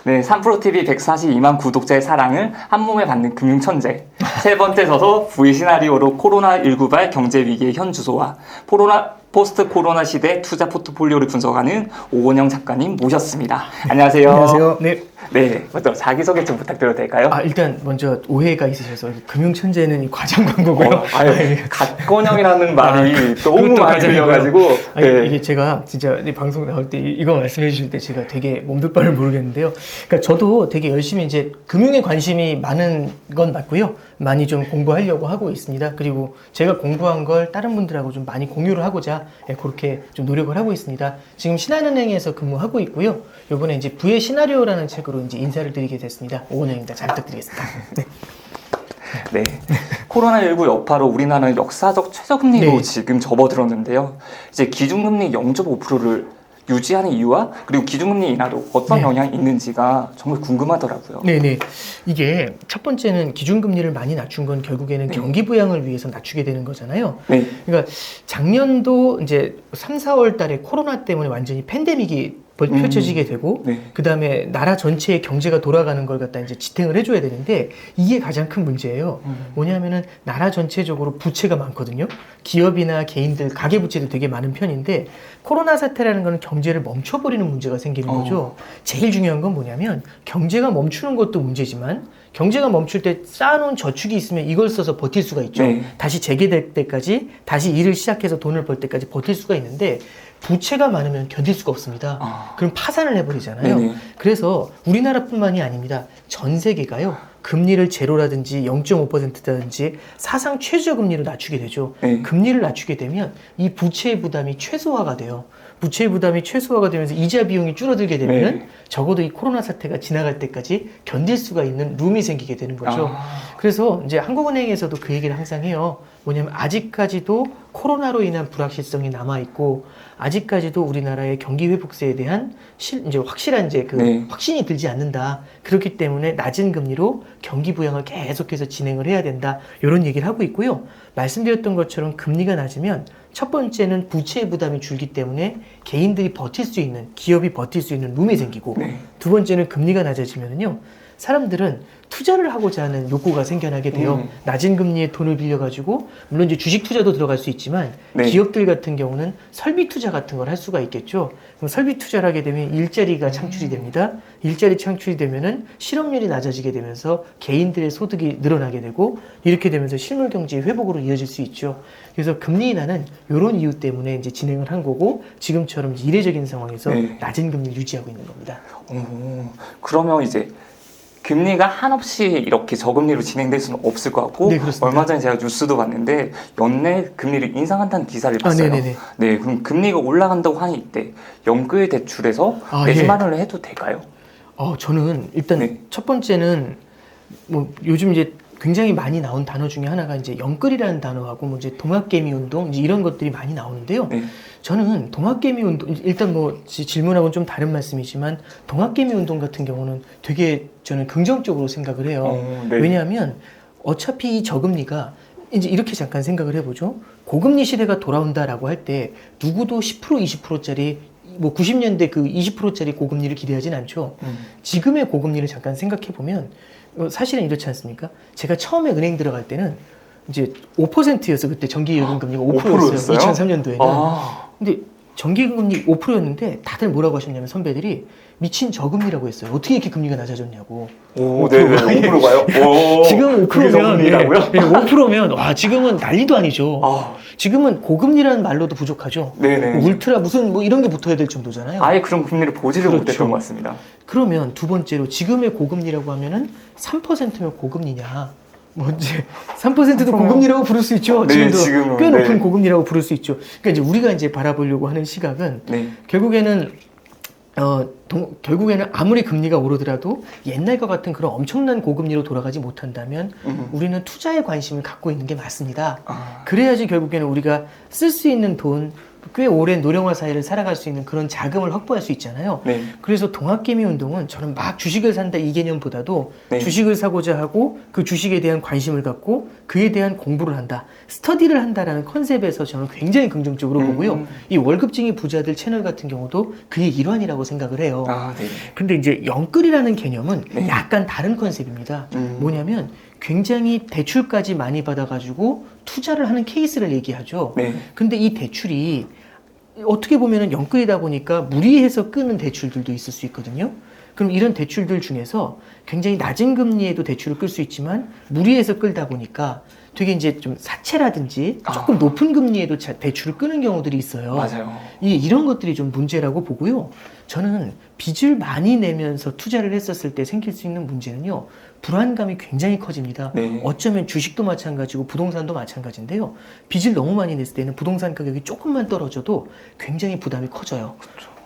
네, 3프로TV 142만 구독자의 사랑을 한몸에 받는 금융천재. 세 번째 서서 V의 시나리오로 코로나19발 경제위기의 현주소와 포스트 코로나 시대 투자 포트폴리오를 분석하는 오건영 작가님 모셨습니다. 안녕하세요. 안녕하세요. 네. 네, 먼저 자기소개 좀 부탁드려도 될까요? 일단 먼저 오해가 있으셔서 금융천재는 이 과장 광고고요. 갓건영이라는 말이 너무 많이 들려가지고. 네. 이게 제가 진짜 이 방송 나올 때 이거 말씀해 주실 때 제가 되게 몸둘 바를 모르겠는데요. 그러니까 저도 되게 열심히 이제 금융에 관심이 많은 건 맞고요. 많이 좀 공부하려고 하고 있습니다. 그리고 제가 공부한 걸 다른 분들하고 좀 많이 공유를 하고자 그렇게 좀 노력을 하고 있습니다. 지금 신한은행에서 근무하고 있고요. 이번에 이제 V의 시나리오라는 책으로 이제 인사를 드리게 됐습니다. 오건영입니다. 잘 부탁드리겠습니다. 네. 네. 코로나19 여파로 우리나라는 역사적 최저금리로 지금 접어들었는데요. 이제 기준금리 0.5%를 유지하는 이유와 그리고 기준금리 인하도 어떤 영향이 있는지가 정말 궁금하더라고요. 네네. 이게 첫 번째는 기준금리를 많이 낮춘 건 결국에는 경기 부양을 위해서 낮추게 되는 거잖아요. 네. 그러니까 작년도 이제 3, 4월 달에 코로나 때문에 완전히 팬데믹이 펼쳐지게 되고 그 다음에 나라 전체의 경제가 돌아가는 걸 갖다 이제 지탱을 해줘야 되는데 이게 가장 큰 문제예요. 뭐냐면은 나라 전체적으로 부채가 많거든요. 기업이나 개인들 가계부채도 되게 많은 편인데 코로나 사태라는 거는 경제를 멈춰버리는 문제가 생기는 거죠. 제일 중요한 건 뭐냐면 경제가 멈추는 것도 문제지만 경제가 멈출 때 쌓아놓은 저축이 있으면 이걸 써서 버틸 수가 있죠. 다시 재개될 때까지 다시 일을 시작해서 돈을 벌 때까지 버틸 수가 있는데 부채가 많으면 견딜 수가 없습니다. 그럼 파산을 해버리잖아요. 그래서 우리나라뿐만이 아닙니다. 전 세계가요. 금리를 제로라든지 0.5%라든지 사상 최저금리로 낮추게 되죠. 금리를 낮추게 되면 이 부채의 부담이 최소화가 돼요. 부채의 부담이 최소화가 되면서 이자 비용이 줄어들게 되면 적어도 이 코로나 사태가 지나갈 때까지 견딜 수가 있는 룸이 생기게 되는 거죠. 그래서 이제 한국은행에서도 그 얘기를 항상 해요. 뭐냐면 아직까지도 코로나로 인한 불확실성이 남아있고 아직까지도 우리나라의 경기 회복세에 대한 이제 확실한 이제 확신이 들지 않는다. 그렇기 때문에 낮은 금리로 경기 부양을 계속해서 진행을 해야 된다. 이런 얘기를 하고 있고요. 말씀드렸던 것처럼 금리가 낮으면 첫 번째는 부채의 부담이 줄기 때문에 개인들이 버틸 수 있는, 기업이 버틸 수 있는 룸이 생기고 두 번째는 금리가 낮아지면은요. 사람들은 투자를 하고자 하는 욕구가 생겨나게 돼요. 낮은 금리에 돈을 빌려가지고 물론 이제 주식 투자도 들어갈 수 있지만 기업들 같은 경우는 설비 투자 같은 걸 할 수가 있겠죠. 그럼 설비 투자를 하게 되면 일자리가 창출이 됩니다. 일자리 창출이 되면은 실업률이 낮아지게 되면서 개인들의 소득이 늘어나게 되고 이렇게 되면서 실물 경제의 회복으로 이어질 수 있죠. 그래서 금리 인하는 이런 이유 때문에 이제 진행을 한 거고 지금처럼 이례적인 상황에서 낮은 금리를 유지하고 있는 겁니다. 그러면 이제 금리가 한없이 이렇게 저금리로 진행될 수는 없을 것 같고 얼마 전에 제가 뉴스도 봤는데 연내 금리를 인상한다는 기사를 봤어요. 네, 그럼 금리가 올라간다고 하니 이때 연끌 대출에서 내집 마련을 해도 될까요? 저는 일단 첫 번째는 뭐 요즘 이제 굉장히 많이 나온 단어 중에 하나가 이제 연끌이라는 단어하고 뭐 이제 동학개미 운동 이제 이런 것들이 많이 나오는데요. 저는 동학개미 운동 일단 뭐 질문하고는 좀 다른 말씀이지만 동학개미 운동 같은 경우는 되게 저는 긍정적으로 생각을 해요. 왜냐하면 어차피 이 저금리가 이제 이렇게 잠깐 생각을 해보죠. 고금리 시대가 돌아온다라고 할 때 누구도 10% 20%짜리 뭐 90년대 그 20%짜리 고금리를 기대하진 않죠. 지금의 고금리를 잠깐 생각해 보면 사실은 이렇지 않습니까? 제가 처음에 은행 들어갈 때는 이제 5%였어. 그때 정기예금금리가 5%였어요. 2003년도에는. 근데 정기예금금리 5%였는데 다들 뭐라고 하셨냐면 선배들이 미친 저금리라고 했어요. 어떻게 이렇게 금리가 낮아졌냐고. 5%가요? 지금 5%면 5%면 와 지금은 난리도 아니죠. 지금은 고금리라는 말로도 부족하죠. 울트라 무슨 뭐 이런 게 붙어야 될 정도잖아요. 아예 그런 금리를 보지를 못했던 것 같습니다. 그러면 두 번째로 지금의 고금리라고 하면은 3%면 고금리냐? 뭐 이제 3%도 고금리라고 부를 수 있죠. 지금도 꽤 높은 고금리라고 부를 수 있죠. 그러니까 이제 우리가 이제 바라보려고 하는 시각은 결국에는 결국에는 아무리 금리가 오르더라도 옛날과 같은 그런 엄청난 고금리로 돌아가지 못한다면 우리는 투자에 관심을 갖고 있는 게 맞습니다. 그래야지 결국에는 우리가 쓸 수 있는 돈, 꽤 오랜 노령화 사회를 살아갈 수 있는 그런 자금을 확보할 수 있잖아요. 네. 그래서 동학개미 운동은 저는 막 주식을 산다 이 개념보다도 네. 주식을 사고자 하고 그 주식에 대한 관심을 갖고 그에 대한 공부를 한다, 스터디를 한다라는 컨셉에서 저는 굉장히 긍정적으로 보고요. 이 월급쟁이 부자들 채널 같은 경우도 그의 일환이라고 생각을 해요. 네. 근데 이제 영끌이라는 개념은 네. 약간 다른 컨셉입니다. 뭐냐면 굉장히 대출까지 많이 받아가지고 투자를 하는 케이스를 얘기하죠. 네. 근데 이 대출이 어떻게 보면은 영끌이다 보니까 무리해서 끄는 대출들도 있을 수 있거든요. 그럼 이런 대출들 중에서 굉장히 낮은 금리에도 대출을 끌 수 있지만 무리해서 끌다 보니까 되게 이제 좀 사채라든지 조금 높은 금리에도 대출을 끄는 경우들이 있어요. 맞아요. 이런 것들이 좀 문제라고 보고요. 저는 빚을 많이 내면서 투자를 했었을 때 생길 수 있는 문제는요. 불안감이 굉장히 커집니다. 네. 어쩌면 주식도 마찬가지고 부동산도 마찬가지인데요. 빚을 너무 많이 냈을 때는 부동산 가격이 조금만 떨어져도 굉장히 부담이 커져요.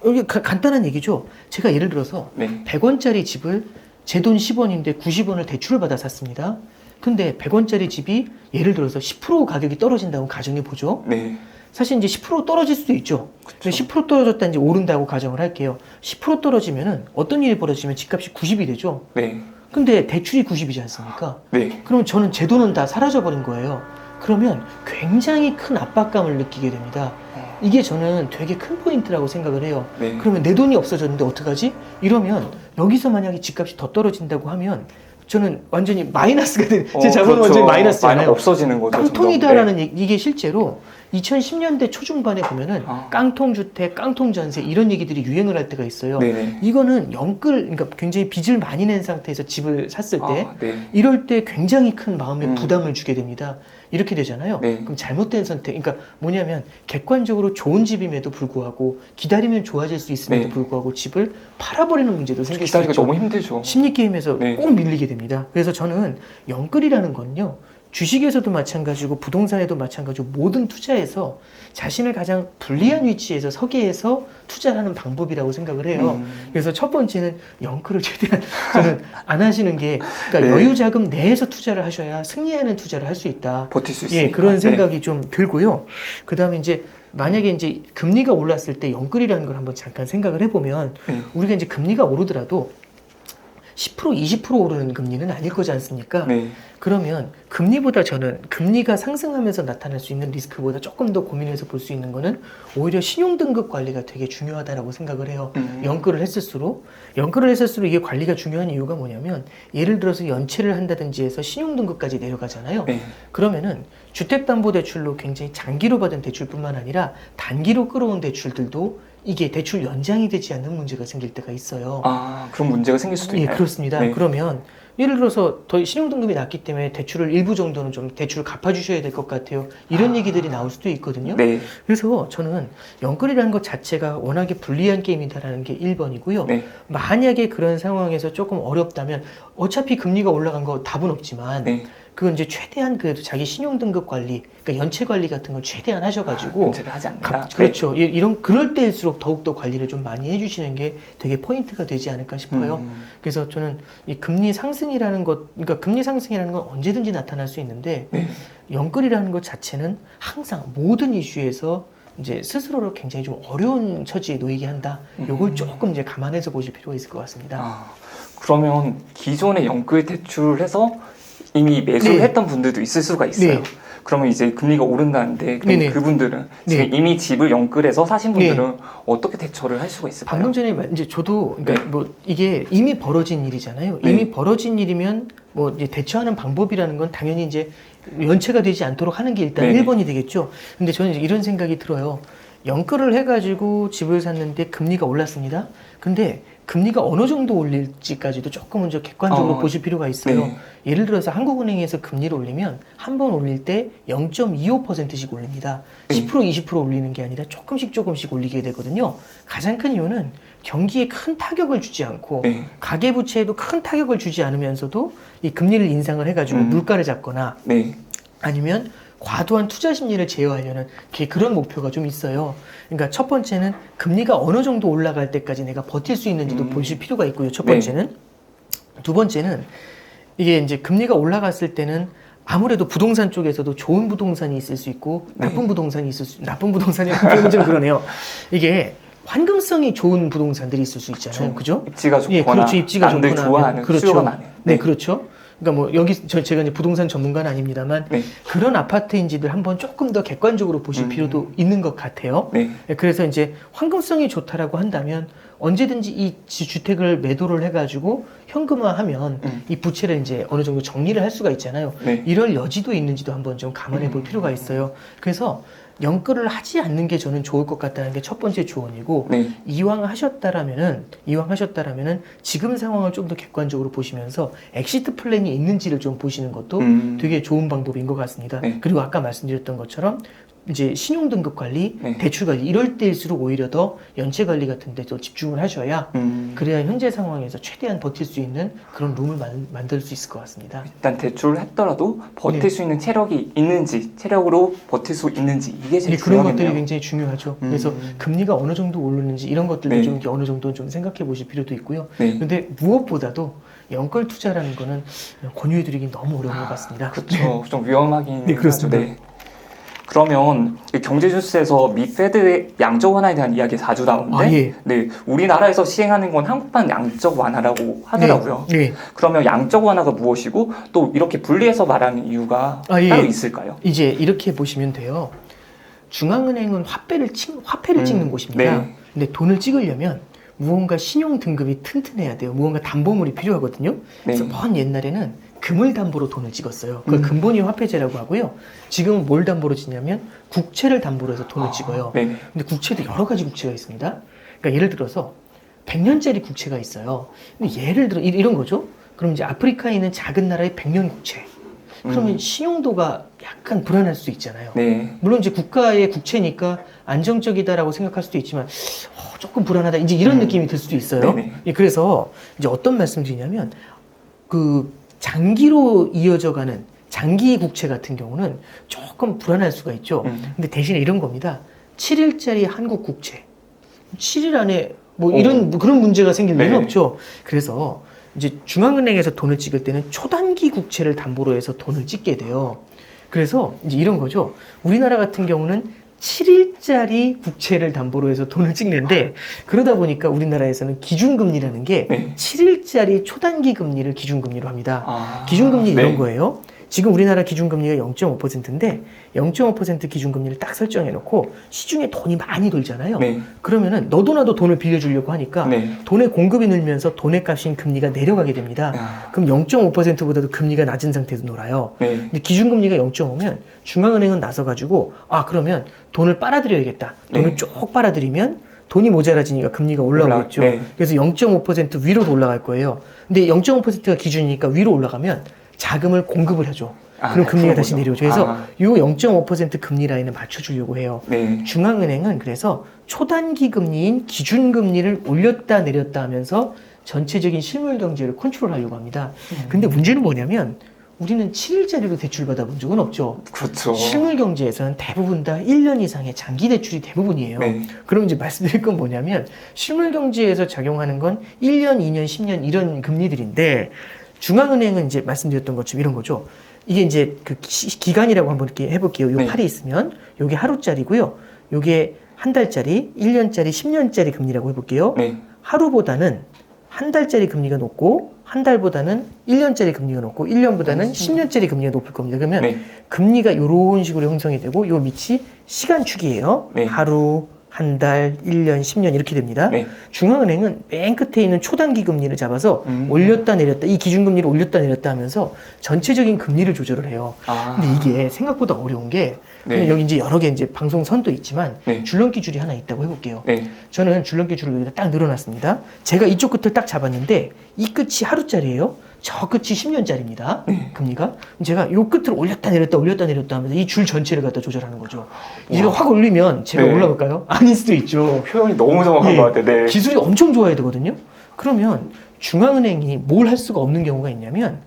이게 간단한 얘기죠. 제가 예를 들어서 네. 100원짜리 집을 제 돈 10원인데 90원을 대출을 받아 샀습니다. 근데 100원짜리 집이 예를 들어서 10% 가격이 떨어진다고 가정해 보죠. 네. 사실 이제 10% 떨어질 수도 있죠. 근데 10% 떨어졌다 이제 오른다고 가정을 할게요. 10% 떨어지면은 어떤 일이 벌어지면 집값이 90이 되죠. 네. 근데 대출이 90이지 않습니까? 네. 그러면 저는 제 돈은 다 사라져 버린 거예요. 그러면 굉장히 큰 압박감을 느끼게 됩니다. 이게 저는 되게 큰 포인트라고 생각을 해요. 네. 그러면 내 돈이 없어졌는데 어떡하지? 이러면 여기서 만약에 집값이 더 떨어진다고 하면 저는 완전히 마이너스가 된, 제 자본은 그렇죠. 완전히 마이너스잖아요. 없어지는 거죠. 깡통이다라는 이게 실제로 2010년대 초중반에 보면은 깡통주택, 깡통전세 이런 얘기들이 유행을 할 때가 있어요. 네네. 이거는 영끌, 그러니까 굉장히 빚을 많이 낸 상태에서 집을 샀을 때 네. 이럴 때 굉장히 큰 마음의 부담을 주게 됩니다. 이렇게 되잖아요. 네. 그럼 잘못된 선택, 그러니까 뭐냐면 객관적으로 좋은 집임에도 불구하고 기다리면 좋아질 수 있음에도 네. 불구하고 집을 팔아버리는 문제도 생길 수 기다리기가 있죠. 너무 힘들죠. 심리게임에서 네. 꼭 밀리게 됩니다. 그래서 저는 영끌이라는 건요. 주식에서도 마찬가지고 부동산에도 마찬가지고 모든 투자에서 자신을 가장 불리한 위치에서 서게 해서 투자하는 방법이라고 생각을 해요. 그래서 첫 번째는 영끌을 최대한 저는 안 하시는 게 그러니까 네. 여유 자금 내에서 투자를 하셔야 승리하는 투자를 할 수 있다. 버틸 수 있으니까. 예, 그런 생각이 좀 들고요. 그다음에 이제 만약에 이제 금리가 올랐을 때 영끌이라는 걸 한번 잠깐 생각을 해보면 우리가 이제 금리가 오르더라도 10% 20% 오르는 금리는 아닐 거지 않습니까? 네. 그러면 금리보다 저는 금리가 상승하면서 나타날 수 있는 리스크보다 조금 더 고민해서 볼 수 있는 거는 오히려 신용등급 관리가 되게 중요하다라고 생각을 해요. 영끌을 했을수록 이게 관리가 중요한 이유가 뭐냐면 예를 들어서 연체를 한다든지 해서 신용등급까지 내려가잖아요. 네. 그러면은 주택담보대출로 굉장히 장기로 받은 대출뿐만 아니라 단기로 끌어온 대출들도 이게 대출 연장이 되지 않는 문제가 생길 때가 있어요. 그런 문제가 생길 수도 있나요? 예, 그렇습니다. 네. 그러면 예를 들어서 더 신용등급이 낮기 때문에 대출을 일부 정도는 좀 대출을 갚아주셔야 될 것 같아요. 이런 얘기들이 나올 수도 있거든요. 네. 그래서 저는 영끌이라는 것 자체가 워낙에 불리한 게임이다라는 게 1번이고요. 네. 만약에 그런 상황에서 조금 어렵다면 어차피 금리가 올라간 거 답은 없지만 네. 그건 이제 최대한 그래도 자기 신용등급 관리, 그러니까 연체 관리 같은 걸 최대한 하셔가지고 문제를 하지 않는다. 그렇죠. 이런 그럴 때일수록 더욱더 관리를 좀 많이 해주시는 게 되게 포인트가 되지 않을까 싶어요. 그래서 저는 이 금리 상승이라는 것, 그러니까 금리 상승이라는 건 언제든지 나타날 수 있는데 네. 영끌이라는 것 자체는 항상 모든 이슈에서 이제 스스로를 굉장히 좀 어려운 처지에 놓이게 한다. 요걸 조금 이제 감안해서 보실 필요가 있을 것 같습니다. 그러면 기존에 영끌 대출을 해서 이미 매수를 네. 했던 분들도 있을 수가 있어요. 네. 그러면 이제 금리가 오른다는데 그럼 네네. 그분들은 네. 지금 이미 집을 영끌해서 사신 분들은 어떻게 대처를 할 수가 있을까요? 방금 전에 이제 저도 그러니까 뭐 이게 이미 벌어진 일이잖아요. 이미 벌어진 일이면 뭐 이제 대처하는 방법이라는 건 당연히 이제 연체가 되지 않도록 하는 게 일단 1번이 되겠죠. 근데 저는 이제 이런 생각이 들어요. 영끌을 해가지고 집을 샀는데 금리가 올랐습니다. 근데 금리가 어느 정도 올릴지까지도 조금 먼저 객관적으로 보실 필요가 있어요. 네. 예를 들어서 한국은행에서 금리를 올리면 한 번 올릴 때 0.25%씩 올립니다. 10% 20% 올리는 게 아니라 조금씩 올리게 되거든요. 가장 큰 이유는 경기에 큰 타격을 주지 않고 가계부채에도 큰 타격을 주지 않으면서도 이 금리를 인상을 해가지고 물가를 잡거나 아니면 과도한 투자 심리를 제어하려는 그런 목표가 좀 있어요. 그러니까 첫 번째는 금리가 어느 정도 올라갈 때까지 내가 버틸 수 있는지도 보실 필요가 있고요. 첫 번째는. 두 번째는 이게 이제 금리가 올라갔을 때는 아무래도 부동산 쪽에서도 좋은 부동산이 있을 수 있고 나쁜 부동산이 있을 수 나쁜 부동산이 좀 그러네요. 이게 환금성이 좋은 부동산들이 있을 수 있잖아요. 그죠? 입지가 좋거나 예, 그렇죠. 입지가 남들 좋거나 좋아하는 그렇죠. 수요가 많은. 네, 그렇죠. 그러니까 뭐 여기 제가 이제 부동산 전문가는 아닙니다만 그런 아파트인지를 한번 조금 더 객관적으로 보실 필요도 있는 것 같아요. 그래서 이제 환금성이 좋다라고 한다면 언제든지 이 주택을 매도를 해가지고 현금화하면 이 부채를 이제 어느 정도 정리를 할 수가 있잖아요. 이럴 여지도 있는지도 한번 좀 감안해 볼 필요가 있어요. 그래서 연끌을 하지 않는 게 저는 좋을 것 같다는 게 첫 번째 조언이고, 이왕 하셨다라면은 지금 상황을 좀 더 객관적으로 보시면서 엑시트 플랜이 있는지를 좀 보시는 것도 되게 좋은 방법인 것 같습니다. 그리고 아까 말씀드렸던 것처럼 이제 신용등급 관리, 대출 관리 이럴 때일수록 오히려 더 연체 관리 같은 데 더 집중을 하셔야 그래야 현재 상황에서 최대한 버틸 수 있는 그런 룸을 만들 수 있을 것 같습니다. 일단 대출을 했더라도 버틸 수 있는 체력이 있는지, 체력으로 버틸 수 있는지 이게 제일 그런 중요하겠네요. 것들이 굉장히 중요하죠. 그래서 금리가 어느 정도 오르는지 이런 것들도 좀 이렇게 어느 정도 좀 생각해 보실 필요도 있고요. 근데 무엇보다도 연끌 투자라는 거는 권유해드리긴 너무 어려운 것 같습니다. 그렇죠. 좀 위험하긴 그렇습니다. 하죠. 그러면 경제 뉴스에서 미 페드의 양적 완화에 대한 이야기 자주 나오는데, 우리나라에서 시행하는 건 한국판 양적 완화라고 하더라고요. 그러면 양적 완화가 무엇이고 또 이렇게 분리해서 말하는 이유가 따로 있을까요? 이제 이렇게 보시면 돼요. 중앙은행은 화폐를 찍는 곳입니다. 근데 돈을 찍으려면 무언가 신용 등급이 튼튼해야 돼요. 무언가 담보물이 필요하거든요. 그래서 먼 옛날에는 금을 담보로 돈을 찍었어요. 그걸 근본위 화폐제라고 하고요. 지금은 뭘 담보로 찍냐면 국채를 담보로 해서 돈을 찍어요. 근데 국채도 여러 가지 국채가 있습니다. 그러니까 예를 들어서 100년짜리 국채가 있어요. 근데 예를 들어 이런 거죠. 그럼 이제 아프리카에 있는 작은 나라의 100년 국채. 그러면 신용도가 약간 불안할 수 있잖아요. 물론 이제 국가의 국채니까 안정적이다라고 생각할 수도 있지만 조금 불안하다. 이제 이런 느낌이 들 수도 있어요. 그래서 이제 어떤 말씀드리냐면 장기로 이어져가는 장기 국채 같은 경우는 조금 불안할 수가 있죠. 근데 대신에 이런 겁니다. 7일짜리 한국 국채. 7일 안에 그런 문제가 생길 리는 없죠. 그래서 이제 중앙은행에서 돈을 찍을 때는 초단기 국채를 담보로 해서 돈을 찍게 돼요. 그래서 이제 이런 거죠. 우리나라 같은 경우는 7일짜리 국채를 담보로 해서 돈을 찍는데, 그러다 보니까 우리나라에서는 기준금리라는 게 7일짜리 초단기 금리를 기준금리로 합니다. 기준금리 이런 거예요. 지금 우리나라 기준금리가 0.5%인데 0.5% 기준금리를 딱 설정해놓고 시중에 돈이 많이 돌잖아요. 그러면은 너도 나도 돈을 빌려주려고 하니까 돈의 공급이 늘면서 돈의 값인 금리가 내려가게 됩니다. 그럼 0.5%보다도 금리가 낮은 상태에서 놀아요. 근데 기준금리가 0.5면 중앙은행은 나서가지고 그러면 돈을 빨아들여야겠다. 돈을 쭉 빨아들이면 돈이 모자라지니까 금리가 올라오겠죠. 그래서 0.5% 위로 올라갈 거예요. 근데 0.5%가 기준이니까 위로 올라가면 자금을 공급을 해줘. 그럼 금리가 다시 내려오죠. 그래서 이 0.5% 금리 라인을 맞춰주려고 해요. 중앙은행은 그래서 초단기 금리인 기준금리를 올렸다 내렸다 하면서 전체적인 실물 경제를 컨트롤하려고 합니다. 근데 문제는 뭐냐면 우리는 7일짜리로 대출 받아본 적은 없죠. 그렇죠. 실물 경제에서는 대부분 다 1년 이상의 장기 대출이 대부분이에요. 그럼 이제 말씀드릴 건 뭐냐면 실물 경제에서 작용하는 건 1년, 2년, 10년 이런 금리들인데, 중앙은행은 이제 말씀드렸던 것처럼 이런 거죠. 이게 이제 그 기간이라고 한번 이렇게 해볼게요. 요 팔이 있으면 요게 하루짜리고요. 요게 한 달짜리, 1년짜리, 10년짜리 금리라고 해볼게요. 하루보다는 한 달짜리 금리가 높고 한 달보다는 1년짜리 금리가 높고 1년보다는 10년짜리 금리가 높을 겁니다. 그러면 금리가 이런 식으로 형성이 되고 요 밑이 시간축이에요. 하루, 한 달, 1년, 10년 이렇게 됩니다. 중앙은행은 맨 끝에 있는 초단기 금리를 잡아서 올렸다 내렸다, 이 기준금리를 올렸다 내렸다 하면서 전체적인 금리를 조절을 해요. 근데 이게 생각보다 어려운 게 여기 이제 여러 개 이제 방송선도 있지만 줄넘기 줄이 하나 있다고 해볼게요. 저는 줄넘기 줄을 여기다 딱 늘어놨습니다. 제가 이쪽 끝을 딱 잡았는데 이 끝이 하루짜리예요. 저 끝이 10년짜리입니다. 금리가. 제가 요 끝을 올렸다 내렸다 하면서 이 줄 전체를 갖다 조절하는 거죠. 이거 확 올리면 제가 올라갈까요? 아닐 수도 있죠. 표현이 너무 정확한 것 같아요. 기술이 엄청 좋아야 되거든요. 그러면 중앙은행이 뭘 할 수가 없는 경우가 있냐면,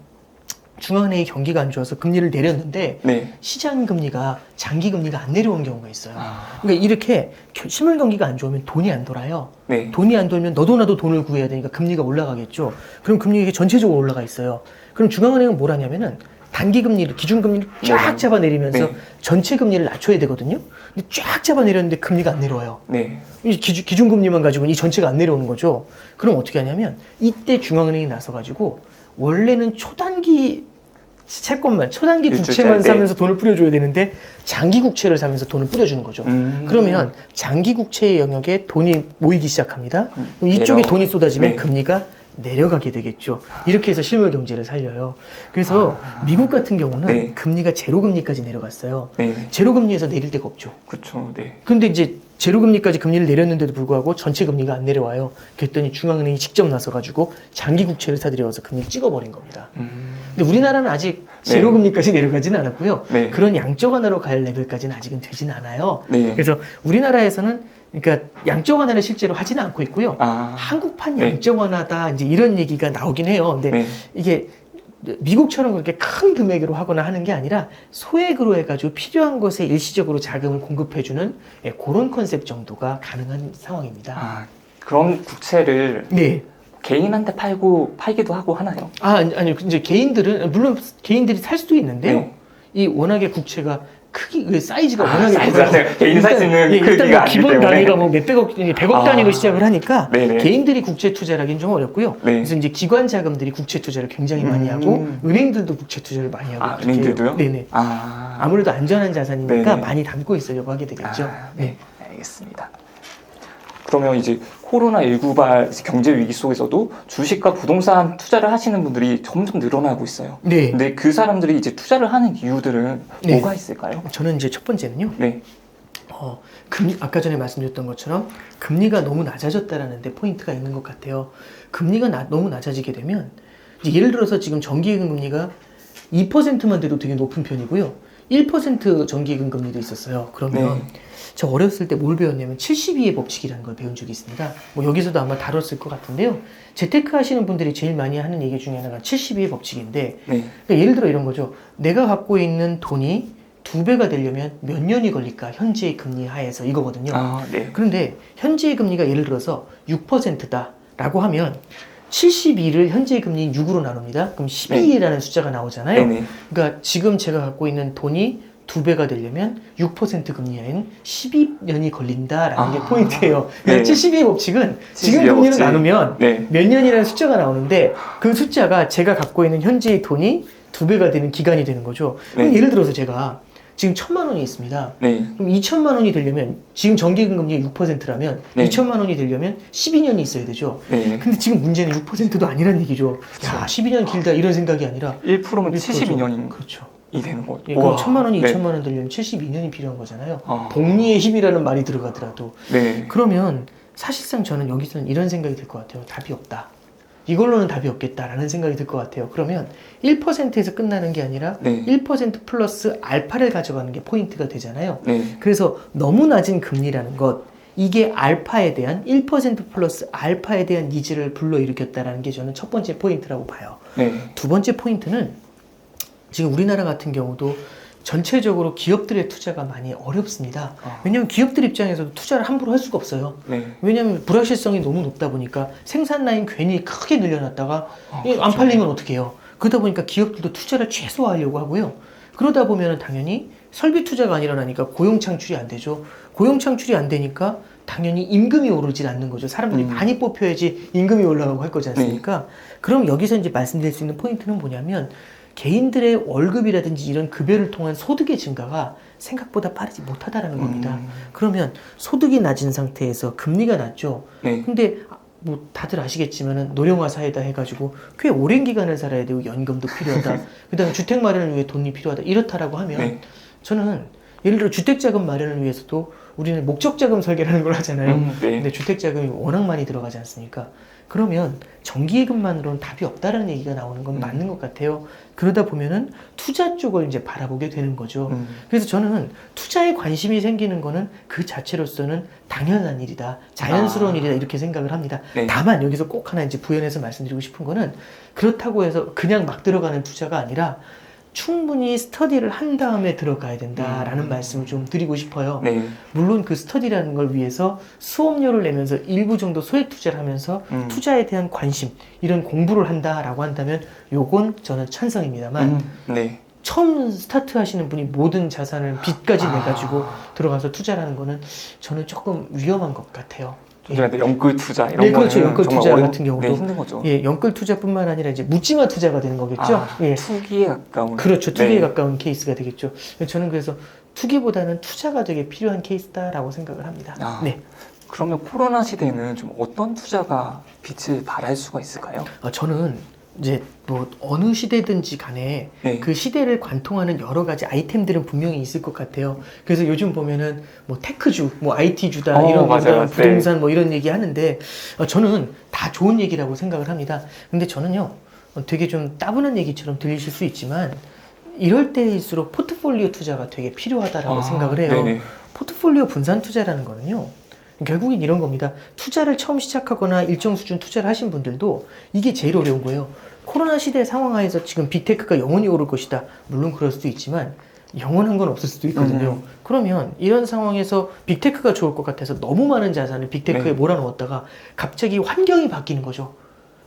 중앙은행이 경기가 안 좋아서 금리를 내렸는데 시장 금리가 장기 금리가 안 내려온 경우가 있어요. 그러니까 이렇게 실물 경기가 안 좋으면 돈이 안 돌아요. 돈이 안 돌면 너도 나도 돈을 구해야 되니까 금리가 올라가겠죠. 그럼 금리가 전체적으로 올라가 있어요. 그럼 중앙은행은 뭘 하냐면은 단기 금리를 기준금리를 쫙 네. 잡아내리면서 네. 전체 금리를 낮춰야 되거든요. 근데 쫙 잡아내렸는데 금리가 안 내려와요. 네. 이 기준금리만 가지고는 이 전체가 안 내려오는 거죠. 그럼 어떻게 하냐면 이때 중앙은행이 나서가지고 원래는 초단기 채권만 초단기 국채만 네. 사면서 돈을 뿌려줘야 되는데 장기 국채를 사면서 돈을 뿌려주는 거죠. 그러면 장기 국채의 영역에 돈이 모이기 시작합니다. 그럼 이쪽에 돈이 쏟아지면 네. 금리가 내려가게 되겠죠. 이렇게 해서 실물 경제를 살려요. 그래서 미국 같은 경우는 네. 금리가 제로금리까지 내려갔어요. 네. 제로금리에서 내릴 데가 없죠. 그렇죠. 네. 근데 이제 제로금리까지 금리를 내렸는데도 불구하고 전체 금리가 안 내려와요. 그랬더니 중앙은행이 직접 나서가지고 장기 국채를 사들여서 금리를 찍어버린 겁니다. 근데 우리나라는 아직 제로금리까지 내려가지는 않았고요. 네. 그런 양적 완화로 갈 레벨까지는 아직은 되진 않아요. 네. 그래서 우리나라에서는 그러니까 양적 완화를 실제로 하지는 않고 있고요. 아. 한국판 네. 양적 완화다 이제 이런 얘기가 나오긴 해요. 근데 네. 이게 미국처럼 그렇게 큰 금액으로 하거나 하는 게 아니라 소액으로 해가지고 필요한 것에 일시적으로 자금을 공급해주는 그런 컨셉 정도가 가능한 상황입니다. 아, 그런 국채를 네. 개인한테 팔기도 하고 하나요? 아니요. 이제 개인들은, 물론 개인들이 살 수도 있는데요. 네. 이 워낙에 국채가 사이즈가 워낙에 사이즈가 개인이 살 수 있는 일단 크기가 뭐 아니기 기본 때문에. 단위가 뭐 몇백억, 100억 단위로 시작을 하니까 네네. 개인들이 국채 투자를 하기는 좀 어렵고요. 네. 그래서 이제 기관 자금들이 국채 투자를 굉장히 많이 하고 은행들도 국채 투자를 많이 하고. 아, 그렇게 은행들도요? 해요. 네네. 아무래도 안전한 자산이니까 네네. 많이 담고 있으려고 하게 되겠죠. 아, 네. 알겠습니다. 그러면 이제 코로나19발 경제 위기 속에서도 주식과 부동산 투자를 하시는 분들이 점점 늘어나고 있어요. 네. 근데 그 사람들이 이제 투자를 하는 이유들은 네. 뭐가 있을까요? 저는 이제 첫 번째는요. 네. 아까 전에 말씀드렸던 것처럼 금리가 너무 낮아졌다라는 데 포인트가 있는 것 같아요. 금리가 너무 낮아지게 되면 이제 예를 들어서 지금 정기예금 금리가 2%만 돼도 되게 높은 편이고요. 1% 정기예금 금리도 있었어요. 그러면 저 어렸을 때 뭘 배웠냐면 72의 법칙이라는 걸 배운 적이 있습니다. 뭐 여기서도 아마 다뤘을 것 같은데요. 재테크 하시는 분들이 제일 많이 하는 얘기 중에 하나가 72의 법칙인데 그러니까 예를 들어 이런 거죠. 내가 갖고 있는 돈이 2배가 되려면 몇 년이 걸릴까? 현재의 금리 하에서 이거거든요. 그런데 현재의 금리가 예를 들어서 6%다 라고 하면 72를 현재의 금리인 6으로 나눕니다. 그럼 12라는 숫자가 나오잖아요. 그러니까 지금 제가 갖고 있는 돈이 2배가 되려면 6% 금리에는 12년이 걸린다라는 게 포인트예요. 그러니까 72의 법칙은 지금 금리로 나누면 몇 년이라는 숫자가 나오는데 그 숫자가 제가 갖고 있는 현재의 돈이 2배가 되는 기간이 되는 거죠. 그럼 예를 들어서 제가 지금 1,000만 원이 있습니다. 그럼 2,000만 원이 되려면 지금 정기예금 금리가 6%라면 2,000만 원이 되려면 12년이 있어야 되죠. 근데 지금 문제는 6%도 아니란 얘기죠. 야, 12년 길다 이런 생각이 아니라 1%면 72년인 그렇죠. 이 되는 거죠. 그럼 1,000만 원이 2,000만 원 되려면 72년이 필요한 거잖아요. 복리의 힘이라는 말이 들어가더라도. 그러면 사실상 저는 여기서는 이런 생각이 들 것 같아요. 답이 없다. 이걸로는 답이 없겠다라는 생각이 들 것 같아요. 그러면 1%에서 끝나는 게 아니라 1% 플러스 알파를 가져가는 게 포인트가 되잖아요. 그래서 너무 낮은 금리라는 것, 이게 알파에 대한 1% 플러스 알파에 대한 니즈를 불러일으켰다라는 게 저는 첫 번째 포인트라고 봐요. 두 번째 포인트는 지금 우리나라 같은 경우도 전체적으로 기업들의 투자가 많이 어렵습니다. 왜냐하면 기업들 입장에서도 투자를 함부로 할 수가 없어요. 왜냐하면 불확실성이 너무 높다 보니까 생산 라인 괜히 크게 늘려놨다가 안 팔리면 어떻게 해요? 그러다 보니까 기업들도 투자를 최소화하려고 하고요. 그러다 보면 당연히 설비 투자가 안 일어나니까 고용 창출이 안 되죠. 고용 창출이 안 되니까 당연히 임금이 오르질 않는 거죠. 사람들이 많이 뽑혀야지 임금이 올라가고 할 거지 않습니까? 그럼 여기서 이제 말씀드릴 수 있는 포인트는 뭐냐면 개인들의 월급이라든지 이런 급여를 통한 소득의 증가가 생각보다 빠르지 못하다라는 겁니다. 그러면 소득이 낮은 상태에서 금리가 낮죠. 근데 뭐 다들 아시겠지만은 노령화 사회다 해가지고 꽤 오랜 기간을 살아야 되고 연금도 필요하다. 그다음에 주택 마련을 위해 돈이 필요하다. 이렇다라고 하면 저는 예를 들어 주택 자금 마련을 위해서도 우리는 목적 자금 설계라는 걸 하잖아요. 근데 주택 자금이 워낙 많이 들어가지 않습니까? 그러면 정기예금만으로는 답이 없다라는 얘기가 나오는 건 맞는 것 같아요. 그러다 보면은 투자 쪽을 이제 바라보게 되는 거죠. 그래서 저는 투자에 관심이 생기는 거는 그 자체로서는 당연한 일이다, 자연스러운 일이다 이렇게 생각을 합니다. 다만 여기서 꼭 하나 이제 부연해서 말씀드리고 싶은 거는 그렇다고 해서 그냥 막 들어가는 투자가 아니라 충분히 스터디를 한 다음에 들어가야 된다라는 말씀을 좀 드리고 싶어요. 물론 그 스터디라는 걸 위해서 수업료를 내면서 일부 정도 소액 투자를 하면서 투자에 대한 관심, 이런 공부를 한다라고 한다면 요건 저는 찬성입니다만 처음 스타트 하시는 분이 모든 자산을 빚까지 내가지고 들어가서 투자라는 거는 저는 조금 위험한 것 같아요. 요즘에 연끌 투자 이런 네, 그렇죠. 거는 연끌 투자 같은 경우도 네, 힘든 거죠. 예, 연끌 투자뿐만 아니라 이제 묻지마 투자가 되는 거겠죠. 예. 투기에 가까운. 그렇죠. 투기에 네. 가까운 케이스가 되겠죠. 저는 그래서 투기보다는 투자가 되게 필요한 케이스다라고 생각을 합니다. 네. 그러면 코로나 시대에는 좀 어떤 투자가 빛을 발할 수가 있을까요? 저는 이제 뭐 어느 시대든지 간에 네. 그 시대를 관통하는 여러 가지 아이템들은 분명히 있을 것 같아요. 그래서 요즘 보면은 뭐 테크주, 뭐 IT주다 이런 거다, 부동산 뭐 이런 얘기 하는데 저는 다 좋은 얘기라고 생각을 합니다. 근데 저는요 되게 좀 따분한 얘기처럼 들리실 수 있지만 이럴 때일수록 포트폴리오 투자가 되게 필요하다라고 생각을 해요. 네네. 포트폴리오 분산 투자라는 거는요. 결국엔 이런 겁니다. 투자를 처음 시작하거나 일정 수준 투자를 하신 분들도 이게 제일 어려운 거예요. 코로나 시대 상황하에서 지금 빅테크가 영원히 오를 것이다. 물론 그럴 수도 있지만 영원한 건 없을 수도 있거든요. 그러면 이런 상황에서 빅테크가 좋을 것 같아서 너무 많은 자산을 빅테크에 몰아넣었다가 갑자기 환경이 바뀌는 거죠.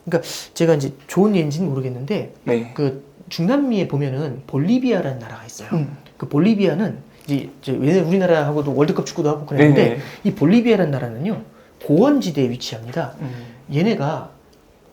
그러니까 제가 이제 좋은 예인지는 모르겠는데 그 중남미에 보면은 볼리비아라는 나라가 있어요. 그 볼리비아는 이제 우리나라하고도 월드컵 축구도 하고 그랬는데 이 볼리비아라는 나라는요 고원지대에 위치합니다. 얘네가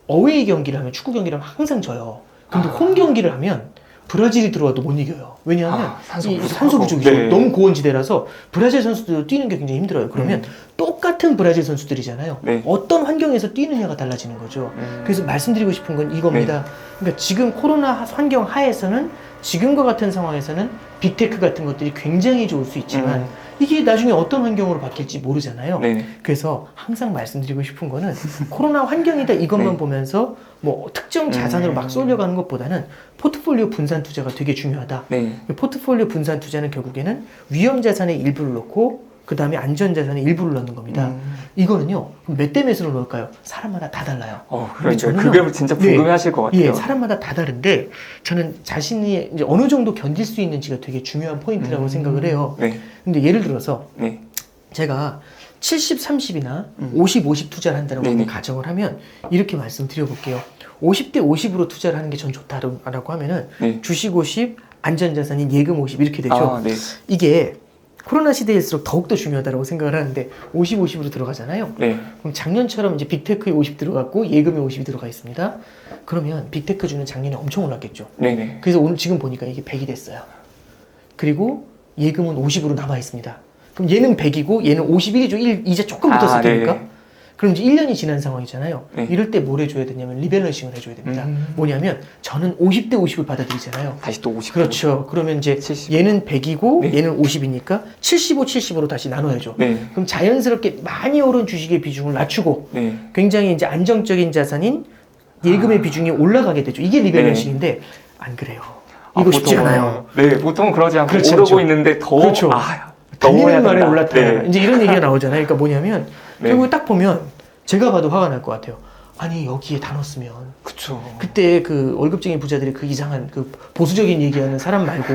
어웨이 경기를 하면 축구 경기를 하면 항상 져요. 근데 홈 경기를 하면 브라질이 들어와도 못 이겨요. 왜냐하면 산소 부족이죠. 너무 고원지대라서 브라질 선수들 뛰는 게 굉장히 힘들어요. 그러면 똑같은 브라질 선수들이잖아요. 어떤 환경에서 뛰느냐가 달라지는 거죠. 그래서 말씀드리고 싶은 건 이겁니다. 그러니까 지금 코로나 환경 하에서는 지금과 같은 상황에서는 빅테크 같은 것들이 굉장히 좋을 수 있지만 이게 나중에 어떤 환경으로 바뀔지 모르잖아요. 그래서 항상 말씀드리고 싶은 거는 코로나 환경이다 이것만 보면서 뭐 특정 자산으로 막 쏠려가는 것보다는 포트폴리오 분산 투자가 되게 중요하다. 포트폴리오 분산 투자는 결국에는 위험 자산의 일부를 넣고 그 다음에 안전 자산의 일부를 넣는 겁니다. 이거는요 몇 대 몇으로 넣을까요? 사람마다 다 달라요. 그러니까 그게 진짜 궁금해하실 것 같아요. 예, 사람마다 다 다른데 저는 자신이 이제 어느 정도 견딜 수 있는지가 되게 중요한 포인트라고 생각을 해요. 근데 예를 들어서 제가 70, 30이나 50, 50 투자를 한다는 가정을 하면 이렇게 말씀드려볼게요. 50대 50으로 투자를 하는 게 전 좋다라고 하면은 주식 50, 안전자산인 예금 50 이렇게 되죠. 이게 코로나 시대일수록 더욱더 중요하다고 생각을 하는데 50, 50으로 들어가잖아요. 그럼 작년처럼 이제 빅테크에 50 들어갔고 예금에 50이 들어가 있습니다. 그러면 빅테크주는 작년에 엄청 올랐겠죠. 그래서 오늘 지금 보니까 이게 100이 됐어요. 그리고 예금은 50으로 남아 있습니다. 그럼 얘는 100이고 얘는 51이죠. 이자 조금 붙었을 테니까. 그럼 이제 1년이 지난 상황이잖아요. 이럴 때 뭘 해줘야 되냐면 리밸런싱을 해줘야 됩니다. 뭐냐면 저는 50대 50을 받아들이잖아요. 다시 또 50. 그렇죠. 그러면 이제 70. 얘는 100이고 얘는 50이니까 75, 70으로 다시 나눠야죠. 그럼 자연스럽게 많이 오른 주식의 비중을 낮추고 굉장히 이제 안정적인 자산인 예금의 비중이 올라가게 되죠. 이게 리밸런싱인데 안 그래요. 이거 쉽지 않아요. 보통은 그러지 않고 오르고 있는데 더 달리는 말에 올랐다. 이제 이런 얘기가 나오잖아요. 그러니까 뭐냐면 결국 딱 보면 제가 봐도 화가 날 것 같아요. 아니 여기에 다 넣었으면 그때 그 월급쟁이 부자들이 그 이상한 그 보수적인 얘기하는 사람 말고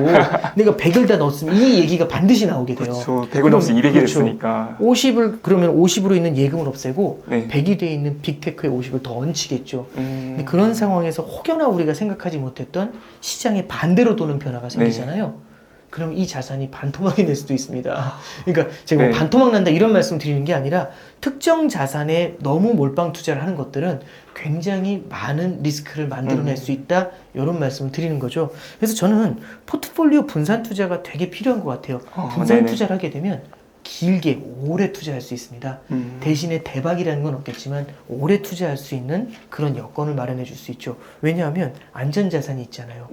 내가 100을 다 넣었으면 이 얘기가 반드시 나오게 돼요. 100을 넣었으면 200이 됐으니까 50을 그러면 50으로 있는 예금을 없애고 100이 돼 있는 빅테크의 50을 더 얹히겠죠. 근데 그런 상황에서 혹여나 우리가 생각하지 못했던 시장의 반대로 도는 변화가 생기잖아요. 그럼 이 자산이 반토막이 될 수도 있습니다. 그러니까 제가 뭐 반토막 난다 이런 말씀 드리는 게 아니라 특정 자산에 너무 몰빵 투자를 하는 것들은 굉장히 많은 리스크를 만들어낼 수 있다 이런 말씀을 드리는 거죠. 그래서 저는 포트폴리오 분산 투자가 되게 필요한 것 같아요. 분산 투자를 하게 되면 길게 오래 투자할 수 있습니다. 대신에 대박이라는 건 없겠지만 오래 투자할 수 있는 그런 여건을 마련해 줄 수 있죠. 왜냐하면 안전자산이 있잖아요.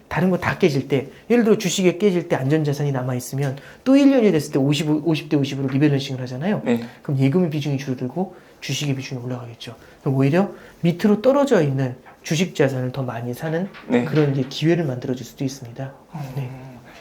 다른 거 다 깨질 때 예를 들어 주식에 깨질 때 안전자산이 남아있으면 또 1년이 됐을 때 50대 50으로 리밸런싱을 하잖아요. 그럼 예금의 비중이 줄어들고 주식의 비중이 올라가겠죠. 그럼 오히려 밑으로 떨어져 있는 주식 자산을 더 많이 사는 그런 이제 기회를 만들어줄 수도 있습니다.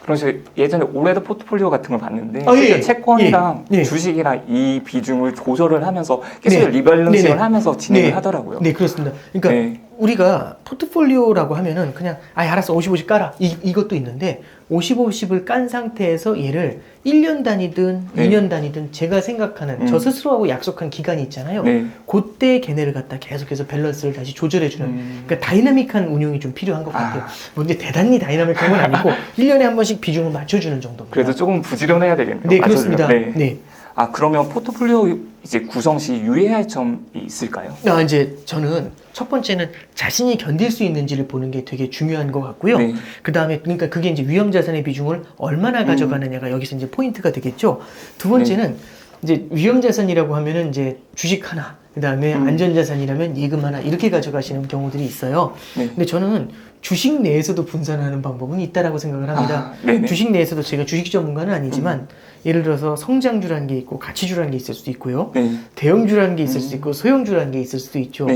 그래서 예전에 올해도 포트폴리오 같은 걸 봤는데 채권이랑 주식이랑 이 비중을 조절을 하면서 계속 리밸런싱을 하면서 진행을 하더라고요. 네, 그렇습니다. 그러니까 우리가 포트폴리오라고 하면은 그냥 알았어 50, 50 깔아 이것도 있는데 50, 50을 깐 상태에서 얘를 1년 단위든 네. 2년 단위든 제가 생각하는 저 스스로하고 약속한 기간이 있잖아요. 네. 그때 걔네를 갖다 계속해서 밸런스를 다시 조절해주는 그러니까 다이나믹한 운용이 좀 필요한 것 같아요. 근데 대단히 다이나믹한 건 아니고 1년에 한 번씩 비중을 맞춰주는 정도입니다. 그래도 조금 부지런해야 되겠네요. 네, 그렇습니다. 네. 그러면 포트폴리오 이제 구성 시 유의해야 할 점이 있을까요? 이제 저는 첫 번째는 자신이 견딜 수 있는지를 보는 게 되게 중요한 것 같고요. 네. 그 다음에 그러니까 그게 이제 위험 자산의 비중을 얼마나 가져가느냐가 여기서 이제 포인트가 되겠죠. 두 번째는 이제 위험 자산이라고 하면은 이제 주식 하나, 그 다음에 안전 자산이라면 예금 하나 이렇게 가져가시는 경우들이 있어요. 근데 저는 주식 내에서도 분산하는 방법은 있다라고 생각을 합니다. 주식 내에서도 제가 주식 전문가는 아니지만 예를 들어서 성장주라는 게 있고 가치주라는 게 있을 수도 있고요. 대형주라는 게 있을 수도 있고 소형주라는 게 있을 수도 있죠.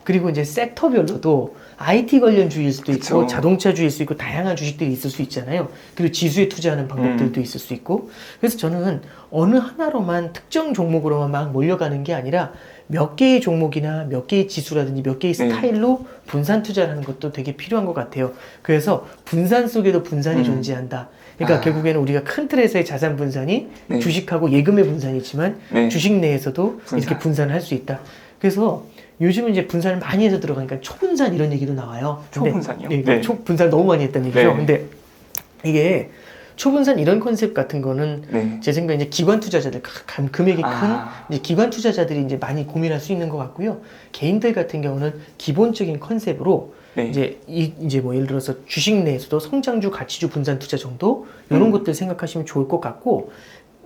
그리고 이제 섹터별로도 IT 관련 주일 수도 있고 그쵸. 자동차 주일 수도 있고 다양한 주식들이 있을 수 있잖아요. 그리고 지수에 투자하는 방법들도 있을 수 있고 그래서 저는 어느 하나로만 특정 종목으로만 막 몰려가는 게 아니라 몇 개의 종목이나 몇 개의 지수라든지 몇 개의 스타일로 분산 투자를 하는 것도 되게 필요한 것 같아요. 그래서 분산 속에도 분산이 존재한다. 그러니까 결국에는 우리가 큰 틀에서의 자산 분산이 주식하고 예금의 분산이지만 주식 내에서도 이렇게 분산을 할 수 있다. 그래서 요즘은 이제 분산을 많이 해서 들어가니까 초분산 이런 얘기도 나와요. 초분산이요? 네. 초분산 너무 많이 했다는 얘기죠. 근데 이게 초분산 이런 컨셉 같은 거는 제 생각에 이제 기관 투자자들 금액이 큰 이제 기관 투자자들이 이제 많이 고민할 수 있는 것 같고요. 개인들 같은 경우는 기본적인 컨셉으로 이제 뭐 예를 들어서 주식 내에서도 성장주, 가치주 분산 투자 정도 이런 것들 생각하시면 좋을 것 같고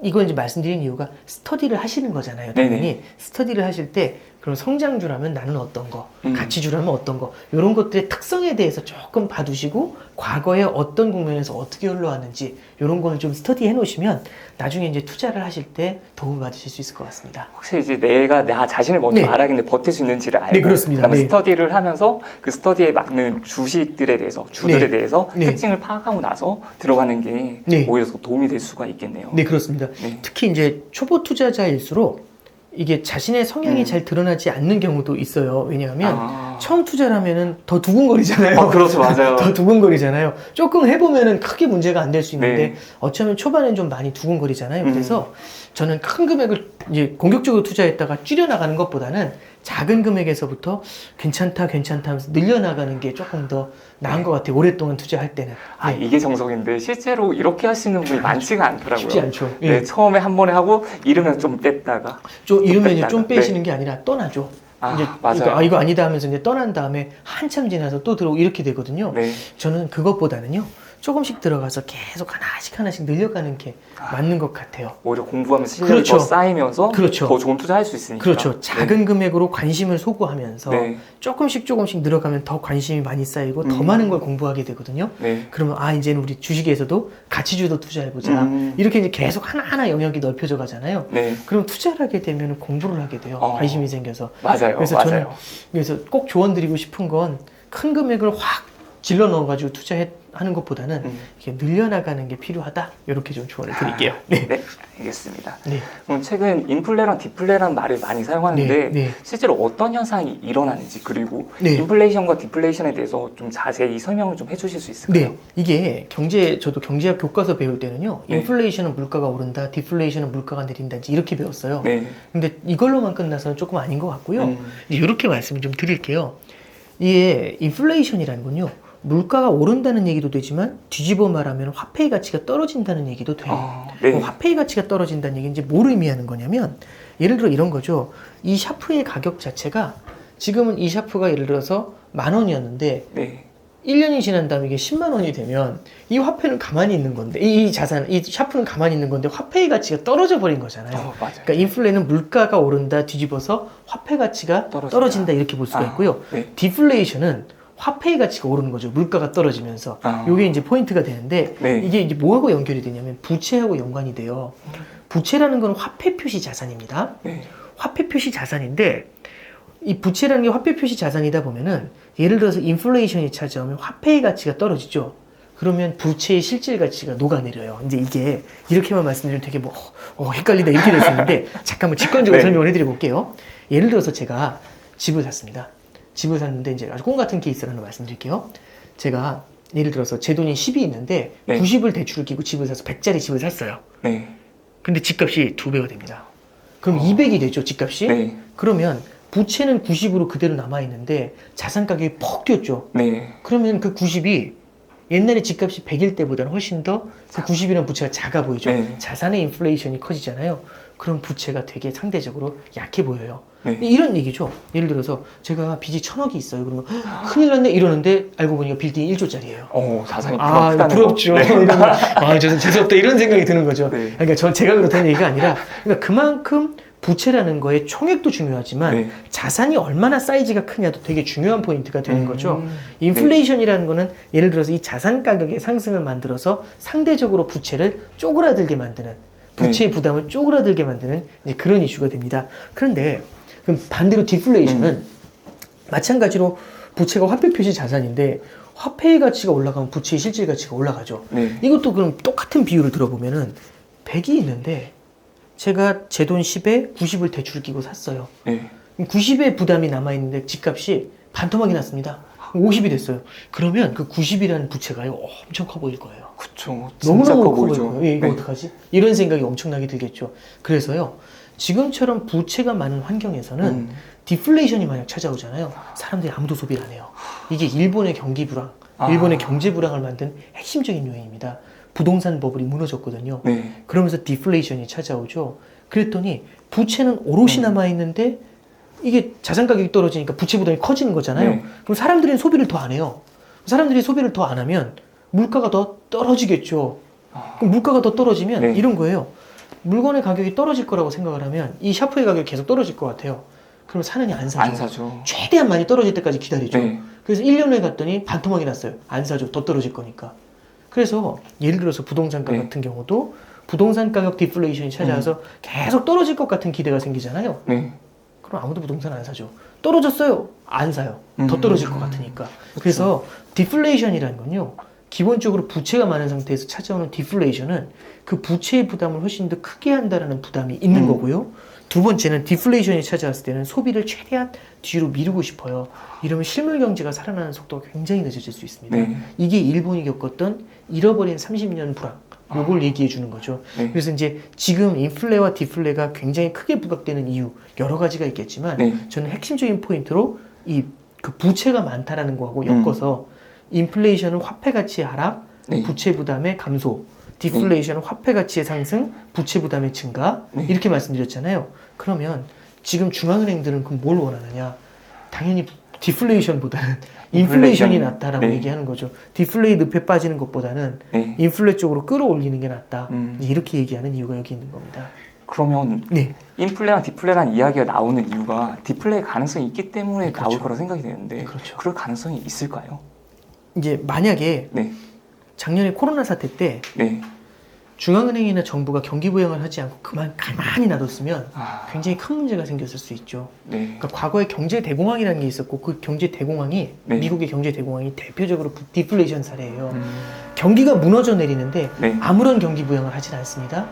이거 이제 말씀드린 이유가 스터디를 하시는 거잖아요. 당연히 스터디를 하실 때 그럼 성장주라면 나는 어떤 거, 가치주라면 어떤 거 이런 것들의 특성에 대해서 조금 봐두시고 과거에 어떤 국면에서 어떻게 흘러왔는지 이런 걸 좀 스터디해 놓으시면 나중에 이제 투자를 하실 때 도움을 받으실 수 있을 것 같습니다. 확실히 이제 내가 나 자신을 먼저 알아야겠는데 버틸 수 있는지를 알고 그렇습니다. 그다음에 스터디를 하면서 그 스터디에 맞는 주식들에 대해서 주들에 대해서 특징을 파악하고 나서 들어가는 게 오히려 더 도움이 될 수가 있겠네요. 네, 그렇습니다. 특히 이제 초보 투자자일수록 이게 자신의 성향이 잘 드러나지 않는 경우도 있어요. 왜냐하면 처음 투자를 하면은 더 두근거리잖아요. 그렇죠, 맞아요. 더 두근거리잖아요. 조금 해보면은 크게 문제가 안 될 수 있는데 어쩌면 초반엔 좀 많이 두근거리잖아요. 그래서 저는 큰 금액을 이제 공격적으로 투자했다가 줄여나가는 것보다는 작은 금액에서부터 괜찮다 하면서 늘려나가는 게 조금 더 나은 것 같아요. 오랫동안 투자할 때는. 이게 정석인데 실제로 이렇게 하시는 분이 많지가 않더라고요. 쉽지 않죠. 처음에 한 번에 하고 잃으면 좀 뺐다가 이러면 이제 좀 빼시는 게 아니라 떠나죠. 이제 맞아요. 이거 아니다 하면서 이제 떠난 다음에 한참 지나서 또 들어오고 이렇게 되거든요. 저는 그것보다는요. 조금씩 들어가서 계속 하나씩 늘려가는 게 맞는 것 같아요. 오히려 공부하면서 실력이 더 쌓이면서 더 좋은 투자할 수 있으니까. 그렇죠. 작은 금액으로 관심을 소구하면서 조금씩 늘어가면 더 관심이 많이 쌓이고 더 많은 걸 공부하게 되거든요. 그러면 이제는 우리 주식에서도 가치주도 투자해보자. 이렇게 이제 계속 하나하나 영역이 넓혀져 가잖아요. 그럼 투자를 하게 되면 공부를 하게 돼요. 관심이 생겨서. 맞아요. 저는 그래서 꼭 조언드리고 싶은 건 큰 금액을 확 질러 넣어가지고 투자하는 것보다는 이렇게 늘려나가는 게 필요하다. 이렇게 좀 조언을 드릴게요. 네, 알겠습니다. 그럼 최근 인플레랑 디플레라는 말을 많이 사용하는데 실제로 어떤 현상이 일어나는지 그리고 인플레이션과 디플레이션에 대해서 좀 자세히 설명을 좀 해주실 수 있을까요? 이게 저도 경제학 교과서 배울 때는요. 인플레이션은 물가가 오른다, 디플레이션은 물가가 내린다 이렇게 배웠어요. 근데 이걸로만 끝나서는 조금 아닌 것 같고요. 이렇게 말씀을 좀 드릴게요. 이게 인플레이션이라는 건요. 물가가 오른다는 얘기도 되지만 뒤집어 말하면 화폐의 가치가 떨어진다는 얘기도 돼요. 화폐의 가치가 떨어진다는 얘기는 이제 뭘 의미하는 거냐면 예를 들어 이런 거죠. 이 샤프의 가격 자체가 지금은 이 샤프가 예를 들어서 10,000원이었는데 1년이 지난 다음에 이게 10만 원이 되면 이 화폐는 가만히 있는 건데 이 샤프는 가만히 있는 건데 화폐의 가치가 떨어져 버린 거잖아요. 그러니까 인플레는 물가가 오른다 뒤집어서 화폐 가치가 떨어진다 이렇게 볼 수가 있고요. 디플레이션은 화폐의 가치가 오르는 거죠. 물가가 떨어지면서. 이게 이제 포인트가 되는데 이게 이제 뭐하고 연결이 되냐면 부채하고 연관이 돼요. 부채라는 건 화폐 표시 자산입니다. 화폐 표시 자산인데 이 부채라는 게 화폐 표시 자산이다 보면은 예를 들어서 인플레이션이 찾아오면 화폐의 가치가 떨어지죠. 그러면 부채의 실질 가치가 녹아내려요. 이제 이게 이렇게만 말씀드리면 되게 헷갈린다 이렇게 될 수 있는데 잠깐만 직관적으로 설명을 해드려 볼게요. 예를 들어서 제가 집을 샀습니다. 집을 샀는데 이제 아주 꿈 같은 케이스를 하나 말씀드릴게요. 제가 예를 들어서 제 돈이 10이 있는데 네. 90을 대출을 끼고 집을 사서 100짜리 집을 샀어요. 네. 근데 집값이 2배가 됩니다. 그럼 200이 되죠, 집값이? 네. 그러면 부채는 90으로 그대로 남아있는데 자산 가격이 퍽 뛰었죠. 네. 그러면 그 90이 옛날에 집값이 100일 때보다는 훨씬 더 그 90이라는 부채가 작아 보이죠. 네. 자산의 인플레이션이 커지잖아요. 그럼 부채가 되게 상대적으로 약해 보여요. 네. 이런 얘기죠. 예를 들어서 제가 빚이 1000억이 있어요. 그러면 큰일 났네 이러는데 알고 보니까 빌딩이 1조짜리예요. 자산이 부럽죠. 네. 저는 재수없다 이런 생각이 드는 거죠. 네. 그러니까 제가 그렇다는 얘기가 아니라 그러니까 그만큼 부채라는 거에 총액도 중요하지만 네. 자산이 얼마나 사이즈가 크냐도 되게 중요한 포인트가 되는 거죠. 인플레이션이라는 거는 예를 들어서 이 자산 가격의 상승을 만들어서 상대적으로 부채를 쪼그라들게 만드는 부채의 부담을 쪼그라들게 만드는 이제 그런 이슈가 됩니다. 그런데 그럼 반대로 디플레이션은 마찬가지로 부채가 화폐 표시 자산인데 화폐의 가치가 올라가면 부채의 실질 가치가 올라가죠. 네. 이것도 그럼 똑같은 비율을 들어보면은 100이 있는데 제가 제 돈 10에 90을 대출을 끼고 샀어요. 네. 90의 부담이 남아있는데 집값이 반토막이 났습니다. 50이 됐어요. 그러면 그 90이라는 부채가요 엄청 커 보일 거예요. 그쵸. 진짜 너무너무 커 커 보일 보이죠. 거예요. 이거 네. 어떡하지? 이런 생각이 엄청나게 들겠죠. 그래서요 지금처럼 부채가 많은 환경에서는 디플레이션이 만약 찾아오잖아요. 사람들이 아무도 소비를 안 해요. 이게 일본의 경기 불황, 일본의 경제 불황을 만든 핵심적인 요인입니다. 부동산 버블이 무너졌거든요. 네. 그러면서 디플레이션이 찾아오죠. 그랬더니 부채는 오롯이 남아있는데 이게 자산 가격이 떨어지니까 부채 부담이 커지는 거잖아요. 네. 그럼 사람들은 소비를 더 안 해요. 사람들이 소비를 더 안 하면 물가가 더 떨어지겠죠. 그럼 물가가 더 떨어지면 네. 이런 거예요. 물건의 가격이 떨어질 거라고 생각을 하면 이 샤프의 가격이 계속 떨어질 것 같아요. 그럼 사느니 안 사죠. 안 사죠. 최대한 많이 떨어질 때까지 기다리죠. 네. 그래서 1년 후에 갔더니 반토막이 났어요. 안 사죠. 더 떨어질 거니까. 그래서 예를 들어서 부동산가 네. 같은 경우도 부동산 가격 디플레이션이 찾아와서 계속 떨어질 것 같은 기대가 생기잖아요. 네. 그럼 아무도 부동산 안 사죠. 떨어졌어요. 안 사요. 더 떨어질 것 같으니까. 그래서 디플레이션이라는 건요. 기본적으로 부채가 많은 상태에서 찾아오는 디플레이션은 그 부채의 부담을 훨씬 더 크게 한다는 부담이 있는 거고요. 두 번째는 디플레이션이 찾아왔을 때는 소비를 최대한 뒤로 미루고 싶어요. 이러면 실물 경제가 살아나는 속도가 굉장히 늦어질 수 있습니다. 네. 이게 일본이 겪었던 잃어버린 30년 불황. 요걸 얘기해 주는 거죠. 네. 그래서 이제 지금 인플레와 디플레가 굉장히 크게 부각되는 이유 여러 가지가 있겠지만 네. 저는 핵심적인 포인트로 이 그 부채가 많다라는 거하고 엮어서 인플레이션은 화폐 가치의 하락, 네. 부채 부담의 감소, 디플레이션은 화폐 가치의 상승, 부채 부담의 증가 네. 이렇게 말씀드렸잖아요. 그러면 지금 중앙은행들은 그럼 뭘 원하느냐? 당연히 디플레이션보다는 인플레이션이 낫다라고 네. 얘기하는 거죠. 디플레이 늪에 빠지는 것보다는 네. 인플레 쪽으로 끌어올리는 게 낫다. 이제 이렇게 얘기하는 이유가 여기 있는 겁니다. 그러면 네. 인플레랑 디플레라는 이야기가 나오는 이유가 디플레의 가능성이 있기 때문에 그렇죠. 나올 거라 생각이 되는데 그렇죠. 그럴 가능성이 있을까요? 이제 만약에 네. 작년에 코로나 사태 때 네. 중앙은행이나 정부가 경기 부양을 하지 않고 가만히 놔뒀으면 굉장히 큰 문제가 생겼을 수 있죠. 네. 그러니까 과거에 경제 대공황이라는 게 있었고 그 경제 대공황이 네. 미국의 경제 대공황이 대표적으로 디플레이션 사례예요. 경기가 무너져 내리는데 네. 아무런 경기 부양을 하진 않습니다.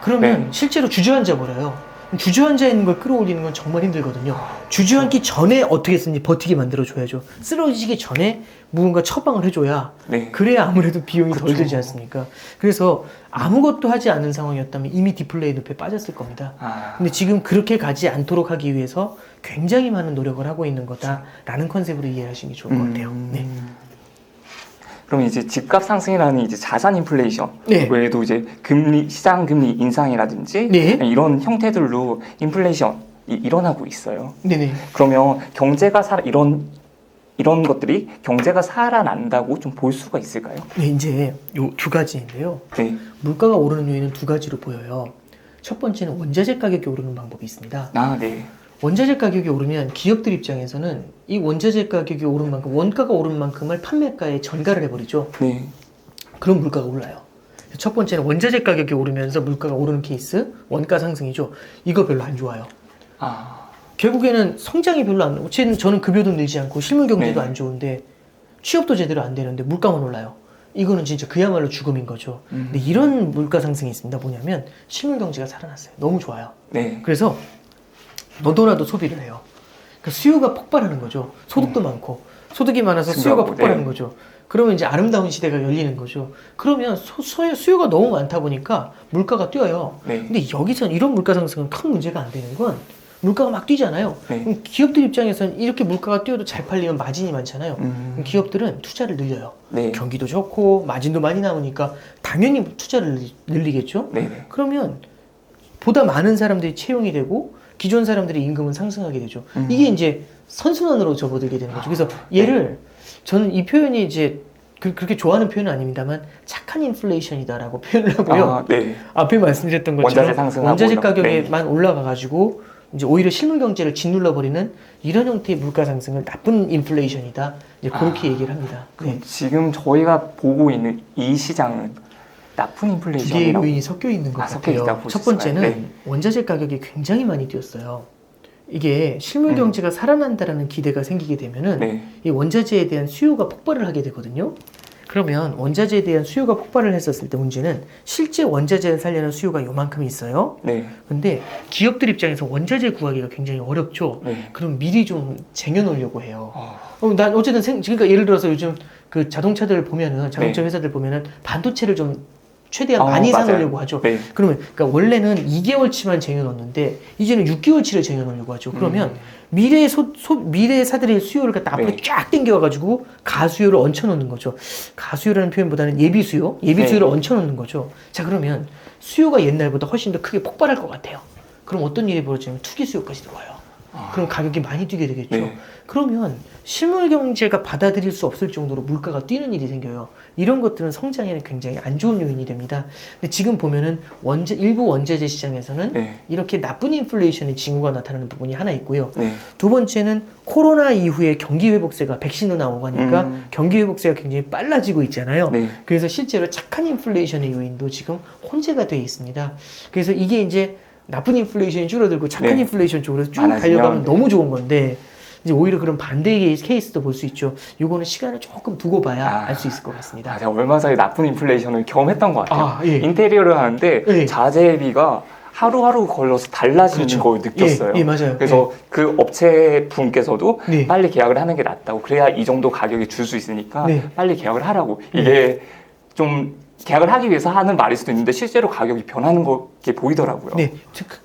그러면 네. 실제로 주저앉아 버려요. 주저앉아 있는 걸 끌어올리는 건 정말 힘들거든요. 주저앉기 전에 어떻게 쓰는지 버티게 만들어줘야죠. 쓰러지기 전에 무언가 처방을 해줘야 네. 그래야 아무래도 비용이 덜 그렇죠. 들지 않습니까? 그래서 아무것도 하지 않은 상황이었다면 이미 디플레이 늪에 빠졌을 겁니다. 근데 지금 그렇게 가지 않도록 하기 위해서 굉장히 많은 노력을 하고 있는 거다라는 컨셉으로 이해하시는 게 좋을 것 같아요. 네. 그럼 이제 집값 상승이라는 이제 자산 인플레이션 네. 외에도 이제 금리 시장 금리 인상이라든지 네. 이런 형태들로 인플레이션이 일어나고 있어요. 네네. 그러면 경제가 이런 것들이 경제가 살아난다고 좀 볼 수가 있을까요? 네, 이제 요 두 가지인데요. 네. 물가가 오르는 요인은 두 가지로 보여요. 첫 번째는 원자재 가격이 오르는 방법이 있습니다. 네. 원자재 가격이 오르면 기업들 입장에서는 이 원자재 가격이 오른 만큼 원가가 오른 만큼을 판매가에 전가를 해버리죠. 네. 그럼 물가가 올라요. 첫 번째는 원자재 가격이 오르면서 물가가 오르는 케이스, 원가 상승이죠. 이거 별로 안 좋아요. 결국에는 성장이 별로 안, 저는 급여도 늘지 않고 실물 경제도 네. 안 좋은데 취업도 제대로 안 되는데 물가만 올라요. 이거는 진짜 그야말로 죽음인 거죠. 근데 이런 물가 상승이 있습니다. 뭐냐면 실물 경제가 살아났어요. 너무 좋아요. 네. 그래서 너도나도 소비를 해요. 그러니까 수요가 폭발하는 거죠. 소득도 많고 소득이 많아서 수요가 폭발하는 거죠. 그러면 이제 아름다운 시대가 열리는 거죠. 그러면 수요가 너무 많다 보니까 물가가 뛰어요. 근데 여기서는 이런 물가 상승은 큰 문제가 안 되는 건 물가가 막 뛰잖아요. 그럼 기업들 입장에서는 이렇게 물가가 뛰어도 잘 팔리면 마진이 많잖아요. 그럼 기업들은 투자를 늘려요. 경기도 좋고 마진도 많이 나오니까 당연히 투자를 늘리겠죠. 그러면 보다 많은 사람들이 채용이 되고 기존 사람들의 임금은 상승하게 되죠. 이게 이제 선순환으로 접어들게 되는 거죠. 그래서 얘를 저는 이 표현이 이제 그렇게 좋아하는 표현은 아닙니다만 착한 인플레이션이다라고 표현을 하고요. 앞에 말씀드렸던 것처럼 원자재 가격에만 올라가가지고 이제 오히려 실물 경제를 짓눌러버리는 이런 형태의 물가 상승을 나쁜 인플레이션이다. 이제 그렇게 얘기를 합니다. 지금 저희가 보고 있는 이 시장은 나쁜 인플레이션이라고 두 개의 요인이 섞여 있는 것 같아요. 첫 번째는 원자재 가격이 굉장히 많이 뛰었어요. 이게 실물 경제가 살아난다라는 기대가 생기게 되면은 이 원자재에 대한 수요가 폭발을 하게 되거든요. 그러면 원자재에 대한 수요가 폭발을 했었을 때 문제는 실제 원자재를 살려는 수요가 요만큼 있어요. 근데 기업들 입장에서 원자재 구하기가 굉장히 어렵죠. 그럼 미리 좀 쟁여놓으려고 해요. 난 어쨌든 그러니까 예를 들어서 요즘 그 자동차들 보면은 자동차 회사들 보면은 반도체를 좀 최대한 많이 사놓으려고 하죠. 그러면 그러니까 원래는 2개월치만 쟁여놓는데 이제는 6개월치를 쟁여놓으려고 하죠. 그러면 미래에 사들일 수요를 갖다 앞으로 쫙 당겨와가지고 가수요를 얹혀놓는 거죠. 가수요라는 표현보다는 예비수요, 예비수요를 얹혀놓는 거죠. 자, 그러면 수요가 옛날보다 훨씬 더 크게 폭발할 것 같아요. 그럼 어떤 일이 벌어지냐면 투기 수요까지 들어와요. 그럼 가격이 많이 뛰게 되겠죠. 그러면 실물 경제가 받아들일 수 없을 정도로 물가가 뛰는 일이 생겨요. 이런 것들은 성장에는 굉장히 안 좋은 요인이 됩니다. 근데 지금 보면은 일부 원자재 시장에서는 이렇게 나쁜 인플레이션의 징후가 나타나는 부분이 하나 있고요. 두 번째는 코로나 이후에 경기 회복세가 백신도 나오고 하니까 경기 회복세가 굉장히 빨라지고 있잖아요. 그래서 실제로 착한 인플레이션의 요인도 지금 혼재가 되어 있습니다. 그래서 이게 이제 나쁜 인플레이션이 줄어들고 착한 인플레이션 쪽으로 쭉 달려가면 너무 좋은 건데 이제 오히려 그런 반대의 케이스도 볼 수 있죠. 요거는 시간을 조금 두고 봐야 알 수 있을 것 같습니다. 제가 얼마 전에 나쁜 인플레이션을 경험했던 것 같아요. 인테리어를 하는데 자재비가 하루하루 걸려서 달라지는 걸 느꼈어요. 맞아요. 그래서 그 업체 분께서도 빨리 계약을 하는 게 낫다고, 그래야 이 정도 가격에 줄 수 있으니까 빨리 계약을 하라고. 이게 좀 계약을 하기 위해서 하는 말일 수도 있는데 실제로 가격이 변하는 게 보이더라고요.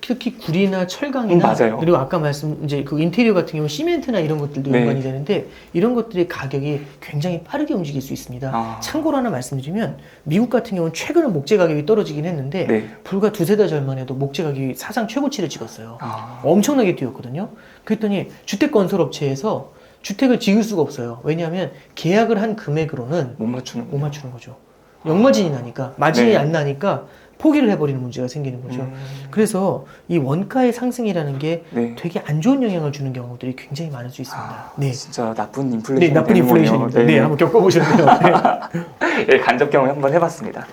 특히 구리나 철강이나 그리고 아까 이제 그 인테리어 같은 경우 시멘트나 이런 것들도 연관이 되는데 이런 것들의 가격이 굉장히 빠르게 움직일 수 있습니다. 참고로 하나 말씀드리면 미국 같은 경우는 최근에 목재 가격이 떨어지긴 했는데 불과 두세 달 전만 해도 목재 가격이 사상 최고치를 찍었어요. 엄청나게 뛰었거든요. 그랬더니 주택건설업체에서 주택을 지을 수가 없어요. 왜냐하면 계약을 한 금액으로는 못 맞추는 거죠. 역마진이 나니까, 마진이 안 나니까 포기를 해버리는 문제가 생기는 거죠. 그래서 이 원가의 상승이라는 게 되게 안 좋은 영향을 주는 경우들이 굉장히 많을 수 있습니다. 진짜 나쁜 인플레이션. 나쁜 인플레이션입니다. 한번 겪어보셨네요. 간접 경험 한번 해봤습니다.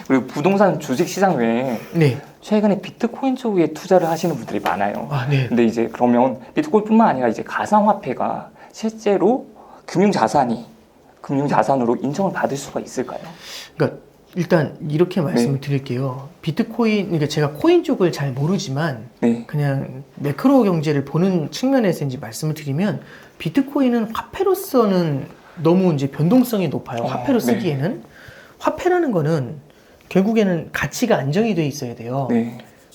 그리고 부동산 주식 시장 외에 최근에 비트코인 쪽에 투자를 하시는 분들이 많아요. 근데 이제 그러면 비트코인뿐만 아니라 이제 가상화폐가 실제로 금융자산으로 인정을 받을 수가 있을까요? 그러니까 일단 이렇게 말씀을 드릴게요. 비트코인, 그러니까 제가 코인 쪽을 잘 모르지만 그냥 매크로 경제를 보는 측면에서 이제 말씀을 드리면 비트코인은 화폐로서는 너무 이제 변동성이 높아요. 화폐로 쓰기에는. 화폐라는 거는 결국에는 가치가 안정이 돼 있어야 돼요.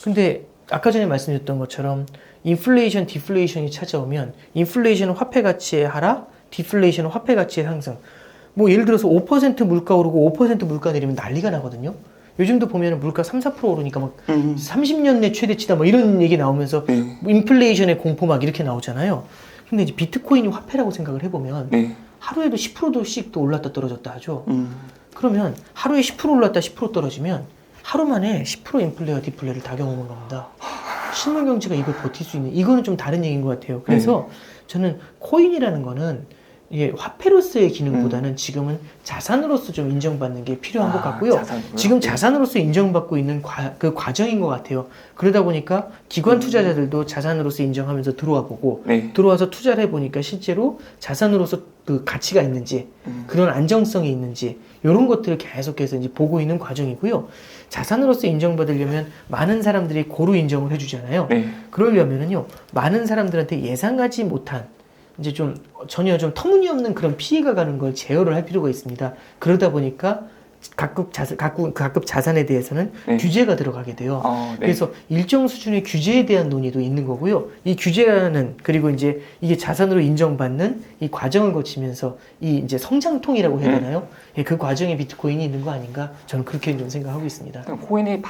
근데 아까 전에 말씀드렸던 것처럼 인플레이션, 디플레이션이 찾아오면 인플레이션은 화폐 가치의 하락, 디플레이션은 화폐 가치의 상승. 뭐 예를 들어서 5% 물가 오르고 5% 물가 내리면 난리가 나거든요. 요즘도 보면 물가 3-4% 오르니까 막 30년 내 최대치다 뭐 이런 얘기 나오면서 인플레이션의 공포 막 이렇게 나오잖아요. 근데 이제 비트코인이 화폐라고 생각을 해보면 하루에도 10%씩 또 올랐다 떨어졌다 하죠. 그러면 하루에 10% 올랐다 10% 떨어지면 하루 만에 10% 인플레와 디플레를 다 경험한 겁니다. 실물 경제가 이걸 버틸 수 있는, 이거는 좀 다른 얘기인 것 같아요. 그래서 저는 코인이라는 거는 이게 화폐로서의 기능보다는 지금은 자산으로서 좀 인정받는 게 필요한 것 같고요. 지금 자산으로서 인정받고 있는 그 과정인 것 같아요. 그러다 보니까 기관 투자자들도 자산으로서 인정하면서 들어와 보고 들어와서 투자를 해보니까 실제로 자산으로서 그 가치가 있는지, 그런 안정성이 있는지 이런 것들을 계속해서 이제 보고 있는 과정이고요. 자산으로서 인정받으려면 많은 사람들이 고루 인정을 해주잖아요. 네. 그러려면은요, 많은 사람들한테 예상하지 못한 이제 좀 전혀 좀 터무니없는 그런 피해가 가는 걸 제어를 할 필요가 있습니다. 그러다 보니까 각급 자산에 대해서는 네. 규제가 들어가게 돼요. 네. 그래서 일정 수준의 규제에 대한 논의도 있는 거고요. 이 규제라는, 그리고 이제 이게 자산으로 인정받는 이 과정을 거치면서 이 이제 성장통이라고 해야 되나요? 예, 그 과정에 비트코인이 있는 거 아닌가? 저는 그렇게 좀 생각하고 있습니다. 코인이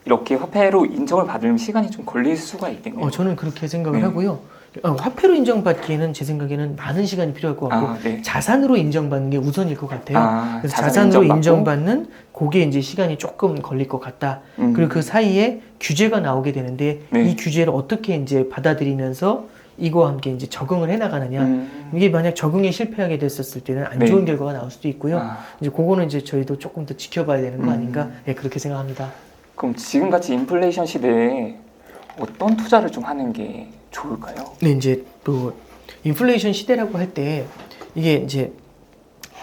이렇게 화폐로 인정을 받으려면 시간이 좀 걸릴 수가 있겠네요. 저는 그렇게 생각을 하고요. 화폐로 인정받기에는 제 생각에는 많은 시간이 필요할 것 같고 네. 자산으로 인정받는 게 우선일 것 같아요. 그래서 자산으로 인정받는 그게 이제 시간이 조금 걸릴 것 같다. 그리고 그 사이에 규제가 나오게 되는데 이 규제를 어떻게 이제 받아들이면서 이거와 함께 이제 적응을 해 나가느냐. 이게 만약 적응에 실패하게 됐었을 때는 안 좋은 결과가 나올 수도 있고요. 이제 그거는 이제 저희도 조금 더 지켜봐야 되는 거 아닌가? 예, 그렇게 생각합니다. 그럼 지금같이 인플레이션 시대에 어떤 투자를 좀 하는 게 좋을까요? 네, 이제 또 인플레이션 시대라고 할 때 이게 이제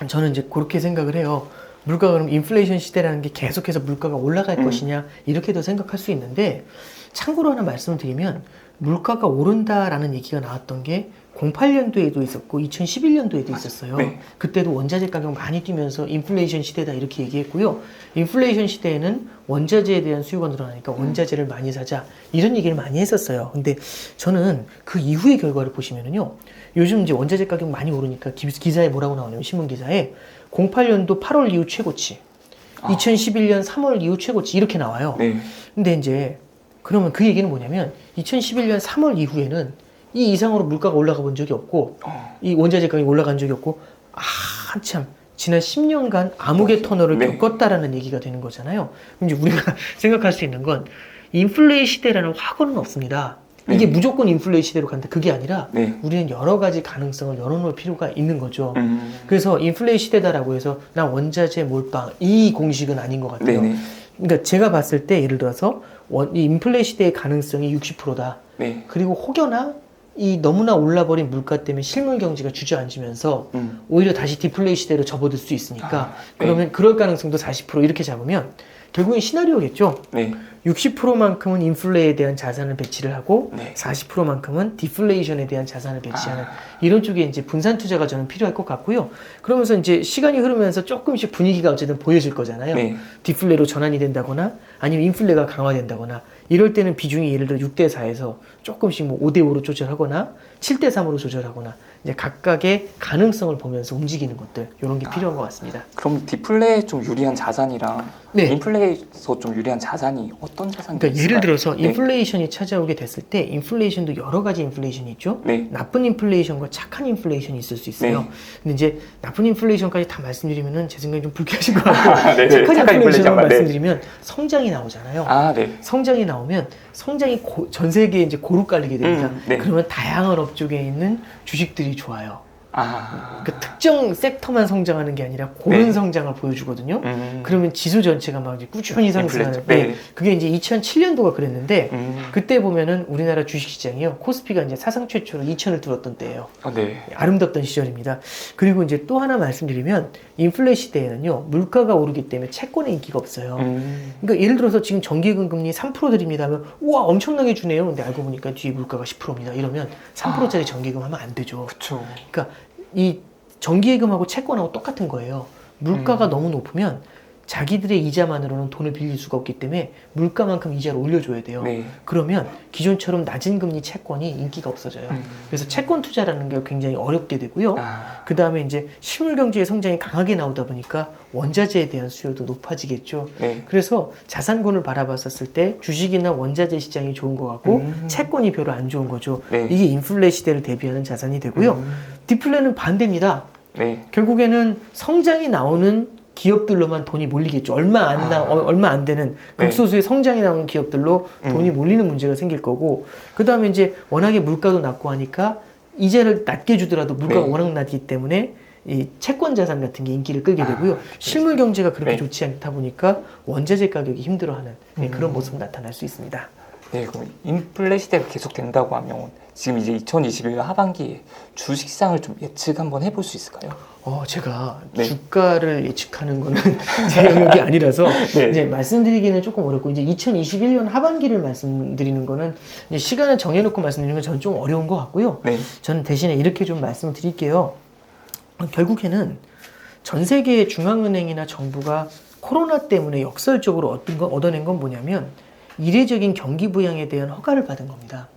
저는 이제 그렇게 생각을 해요. 물가가 그럼 인플레이션 시대라는 게 계속해서 물가가 올라갈 것이냐 이렇게도 생각할 수 있는데 참고로 하나 말씀을 드리면 물가가 오른다라는 얘기가 나왔던 게 08년도에도 있었고 2011년도에도 있었어요. 네. 그때도 원자재 가격 많이 뛰면서 인플레이션 시대다 이렇게 얘기했고요. 인플레이션 시대에는 원자재에 대한 수요가 늘어나니까 원자재를 많이 사자 이런 얘기를 많이 했었어요. 근데 저는 그 이후의 결과를 보시면은요. 요즘 이제 원자재 가격 많이 오르니까 기사에 뭐라고 나오냐면 신문 기사에 08년도 8월 이후 최고치, 2011년 3월 이후 최고치 이렇게 나와요. 네. 근데 이제 그러면 그 얘기는 뭐냐면 2011년 3월 이후에는 이 이상으로 물가가 올라가 본 적이 없고 이 원자재 가격이 올라간 적이 없고 한참 지난 10년간 암흑의 터널을 겪었다라는 얘기가 되는 거잖아요. 그럼 이제 우리가 생각할 수 있는 건 인플레이 시대라는 확언은 없습니다. 이게 무조건 인플레이 시대로 간다 그게 아니라 우리는 여러 가지 가능성을 열어놓을 필요가 있는 거죠. 그래서 인플레이 시대다라고 해서 나 원자재 몰빵 이 공식은 아닌 것 같아요. 그러니까 제가 봤을 때 예를 들어서 이 인플레이 시대의 가능성이 60%다. 그리고 혹여나 이 너무나 올라버린 물가 때문에 실물 경제가 주저앉으면서 오히려 다시 디플레이 시대로 접어들 수 있으니까 그러면 그럴 가능성도 40% 이렇게 잡으면 결국엔 시나리오겠죠. 60%만큼은 인플레에 대한 자산을 배치를 하고 40%만큼은 디플레이션에 대한 자산을 배치하는 이런 쪽에 이제 분산 투자가 저는 필요할 것 같고요. 그러면서 이제 시간이 흐르면서 조금씩 분위기가 어쨌든 보여질 거잖아요. 디플레로 전환이 된다거나 아니면 인플레가 강화된다거나 이럴 때는 비중이 예를 들어 6대4에서 조금씩 뭐 5대5로 조절하거나 7대3으로 조절하거나 이제 각각의 가능성을 보면서 움직이는 것들 이런 게 필요한 것 같습니다. 그럼 디플레에 좀 유리한 자산이랑 인플레에서 좀 유리한 자산이 어떤 자산이 그러니까 있을까요? 예를 들어서 인플레이션이 찾아오게 됐을 때 인플레이션도 여러 가지 인플레이션이 있죠. 나쁜 인플레이션과 착한 인플레이션이 있을 수 있어요. 근데 이제 나쁜 인플레이션까지 다 말씀드리면은 제 생각이 좀 불쾌하실 것 같고 착한 인플레이션만 말씀드리면 성장이 나오잖아요. 성장이 나오면 성장이 전 세계에 이제 고루 깔리게 됩니다. 그러면 다양한 업종에 있는 주식들이 좋아요. 그러니까 특정 섹터만 성장하는 게 아니라 고른 성장을 보여주거든요. 그러면 지수 전체가 막 이제 꾸준히 상승하는. 그게 이제 2007년도가 그랬는데 그때 보면은 우리나라 주식시장이요 코스피가 이제 사상 최초로 2,000을 뚫었던 때예요. 아름답던 시절입니다. 그리고 이제 또 하나 말씀드리면 인플레 시대에는요 물가가 오르기 때문에 채권의 인기가 없어요. 그러니까 예를 들어서 지금 정기예금 금리 3% 드립니다 하면 우와 엄청나게 주네요. 근데 알고 보니까 뒤에 물가가 10%입니다. 이러면 3%짜리 정기예금 하면 안 되죠. 그러니까 이 정기예금하고 채권하고 똑같은 거예요. 물가가 너무 높으면 자기들의 이자만으로는 돈을 빌릴 수가 없기 때문에 물가만큼 이자를 올려줘야 돼요. 그러면 기존처럼 낮은 금리 채권이 인기가 없어져요. 그래서 채권 투자라는 게 굉장히 어렵게 되고요. 그 다음에 이제 실물 경제의 성장이 강하게 나오다 보니까 원자재에 대한 수요도 높아지겠죠. 그래서 자산군을 바라봤었을 때 주식이나 원자재 시장이 좋은 것 같고 채권이 별로 안 좋은 거죠. 이게 인플레 시대를 대비하는 자산이 되고요. 디플레는 반대입니다. 결국에는 성장이 나오는 기업들로만 돈이 몰리겠죠. 얼마 안 되는 극소수의 성장이 나오는 기업들로 돈이 몰리는 문제가 생길 거고, 그 다음에 이제 워낙에 물가도 낮고 하니까 이자를 낮게 주더라도 물가가 워낙 낮기 때문에 이 채권 자산 같은 게 인기를 끌게 되고요. 실물 경제가 그렇게 좋지 않다 보니까 원자재 가격이 힘들어하는 그런 모습이 나타날 수 있습니다. 그럼 인플레 시대가 계속 된다고 하면 지금 이제 2021년 하반기에 주식시장을 좀 예측 한번 해볼 수 있을까요? 제가 네. 주가를 예측하는 거는 제 영역이 아니라서 네. 이제 말씀드리기는 조금 어렵고, 이제 2021년 하반기를 말씀드리는 거는 이제 시간을 정해놓고 말씀드리는 건 저는 좀 어려운 것 같고요. 네. 저는 대신에 이렇게 좀 말씀드릴게요. 결국에는 전 세계의 중앙은행이나 정부가 코로나 때문에 역설적으로 얻어낸 건 뭐냐면 이례적인 경기 부양에 대한 허가를 받은 겁니다.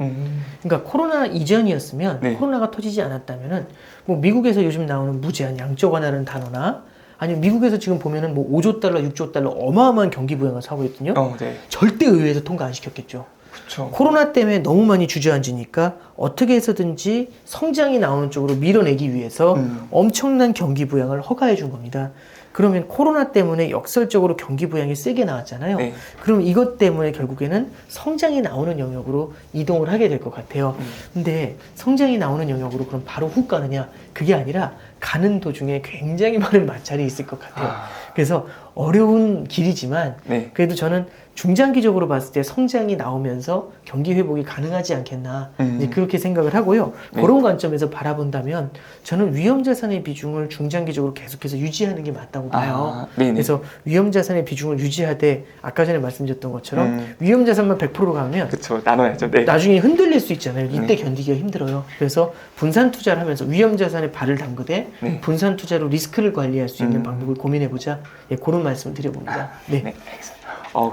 그러니까 코로나 이전이었으면, 네. 코로나가 터지지 않았다면은 뭐 미국에서 요즘 나오는 무제한 양적 완화라는 단어나, 아니면 미국에서 지금 보면은 뭐 5조 달러, 6조 달러 어마어마한 경기 부양을 사고 있거든요. 네. 절대 의회에서 통과 안 시켰겠죠. 그렇죠. 코로나 때문에 너무 많이 주저앉으니까 어떻게 해서든지 성장이 나오는 쪽으로 밀어내기 위해서 엄청난 경기 부양을 허가해 준 겁니다. 그러면 코로나 때문에 역설적으로 경기 부양이 세게 나왔잖아요. 네. 그럼 이것 때문에 결국에는 성장이 나오는 영역으로 이동을 하게 될 것 같아요. 근데 성장이 나오는 영역으로 그럼 바로 훅 가느냐? 그게 아니라 가는 도중에 굉장히 많은 마찰이 있을 것 같아요. 그래서 어려운 길이지만 네. 그래도 저는 중장기적으로 봤을 때 성장이 나오면서 경기 회복이 가능하지 않겠나, 이제 그렇게 생각을 하고요. 네. 그런 관점에서 바라본다면 저는 위험자산의 비중을 중장기적으로 계속해서 유지하는 게 맞다고 봐요. 그래서 위험자산의 비중을 유지하되 아까 전에 말씀드렸던 것처럼 위험자산만 100%로 가면 그렇죠. 나눠야죠. 네. 나중에 흔들릴 수 있잖아요. 이때 견디기가 힘들어요. 그래서 분산 투자를 하면서 위험자산에 발을 담그되 분산 투자로 리스크를 관리할 수 있는 방법을 고민해보자. 예, 그런 말씀을 드려봅니다. 네. 네, 알겠습니다.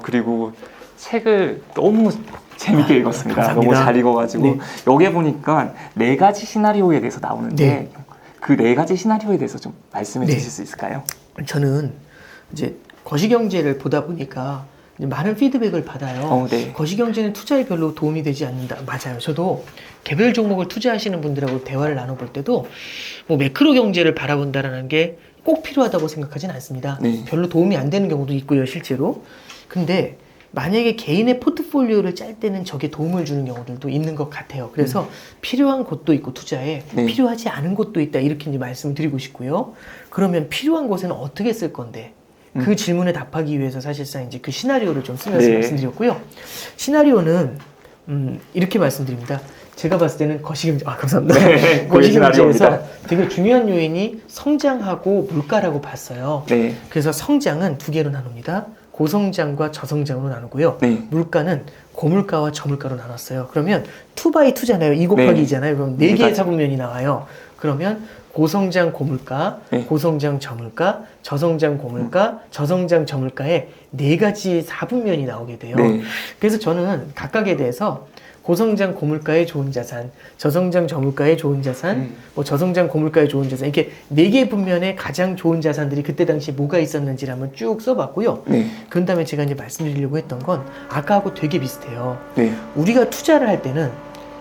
그리고 책을 너무 재밌게 읽었습니다. 감사합니다. 너무 잘 읽어가지고 여기에 보니까 4가지 시나리오에 대해서 나오는데 그 4가지 시나리오에 대해서 좀 말씀해 주실 수 있을까요? 저는 이제 거시경제를 보다 보니까 이제 많은 피드백을 받아요. 거시경제는 투자에 별로 도움이 되지 않는다. 맞아요. 저도 개별 종목을 투자하시는 분들하고 대화를 나눠볼 때도 뭐 매크로 경제를 바라본다라는 게 꼭 필요하다고 생각하진 않습니다. 별로 도움이 안 되는 경우도 있고요, 실제로. 근데 만약에 개인의 포트폴리오를 짤 때는 저게 도움을 주는 경우들도 있는 것 같아요. 그래서 필요한 곳도 있고 투자에 필요하지 않은 곳도 있다, 이렇게 이제 말씀을 드리고 싶고요. 그러면 필요한 곳에는 어떻게 쓸 건데? 그 질문에 답하기 위해서 사실상 이제 그 시나리오를 좀 쓰면서 말씀드렸고요. 시나리오는 이렇게 말씀드립니다. 제가 봤을 때는 거시경제, 감사합니다. 거시경제에서 되게 중요한 요인이 성장하고 물가라고 봤어요. 그래서 성장은 2개로 나눕니다. 고성장과 저성장으로 나누고요. 물가는 고물가와 저물가로 나눴어요. 그러면 2x2잖아요. 2 곱하기 2잖아요. 그럼 4개의 사분면이 나와요. 그러면 고성장 고물가, 고성장 저물가, 저성장 고물가, 저성장 저물가의 4가지 4분면이 나오게 돼요. 그래서 저는 각각에 대해서 고성장 고물가의 좋은 자산, 저성장 저물가의 좋은 자산, 뭐 저성장 고물가의 좋은 자산, 이렇게 4개의 분면에 가장 좋은 자산들이 그때 당시에 뭐가 있었는지를 한번 쭉 써봤고요. 그런 다음에 제가 이제 말씀드리려고 했던 건 아까하고 되게 비슷해요. 우리가 투자를 할 때는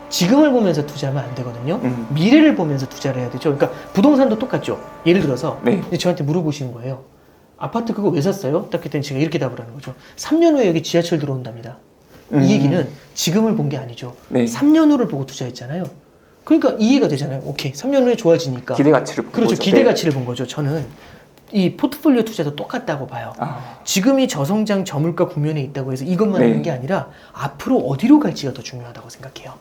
지금을 보면서 투자하면 안 되거든요. 미래를 보면서 투자를 해야 되죠. 그러니까 부동산도 똑같죠. 예를 들어서 저한테 물어보시는 거예요. 아파트 그거 왜 샀어요? 딱 그랬더니 제가 이렇게 답을 하는 거죠. 3년 후에 여기 지하철 들어온답니다. 이 얘기는 지금을 본 게 아니죠. 3년 후를 보고 투자했잖아요. 그러니까 이해가 되잖아요. 오케이, 3년 후에 좋아지니까. 기대 가치를 본 그렇죠. 거죠. 기대 가치를 본 거죠. 저는 이 포트폴리오 투자도 똑같다고 봐요. 지금이 저성장 저물가 국면에 있다고 해서 이것만 하는 게 아니라 앞으로 어디로 갈지가 더 중요하다고 생각해요.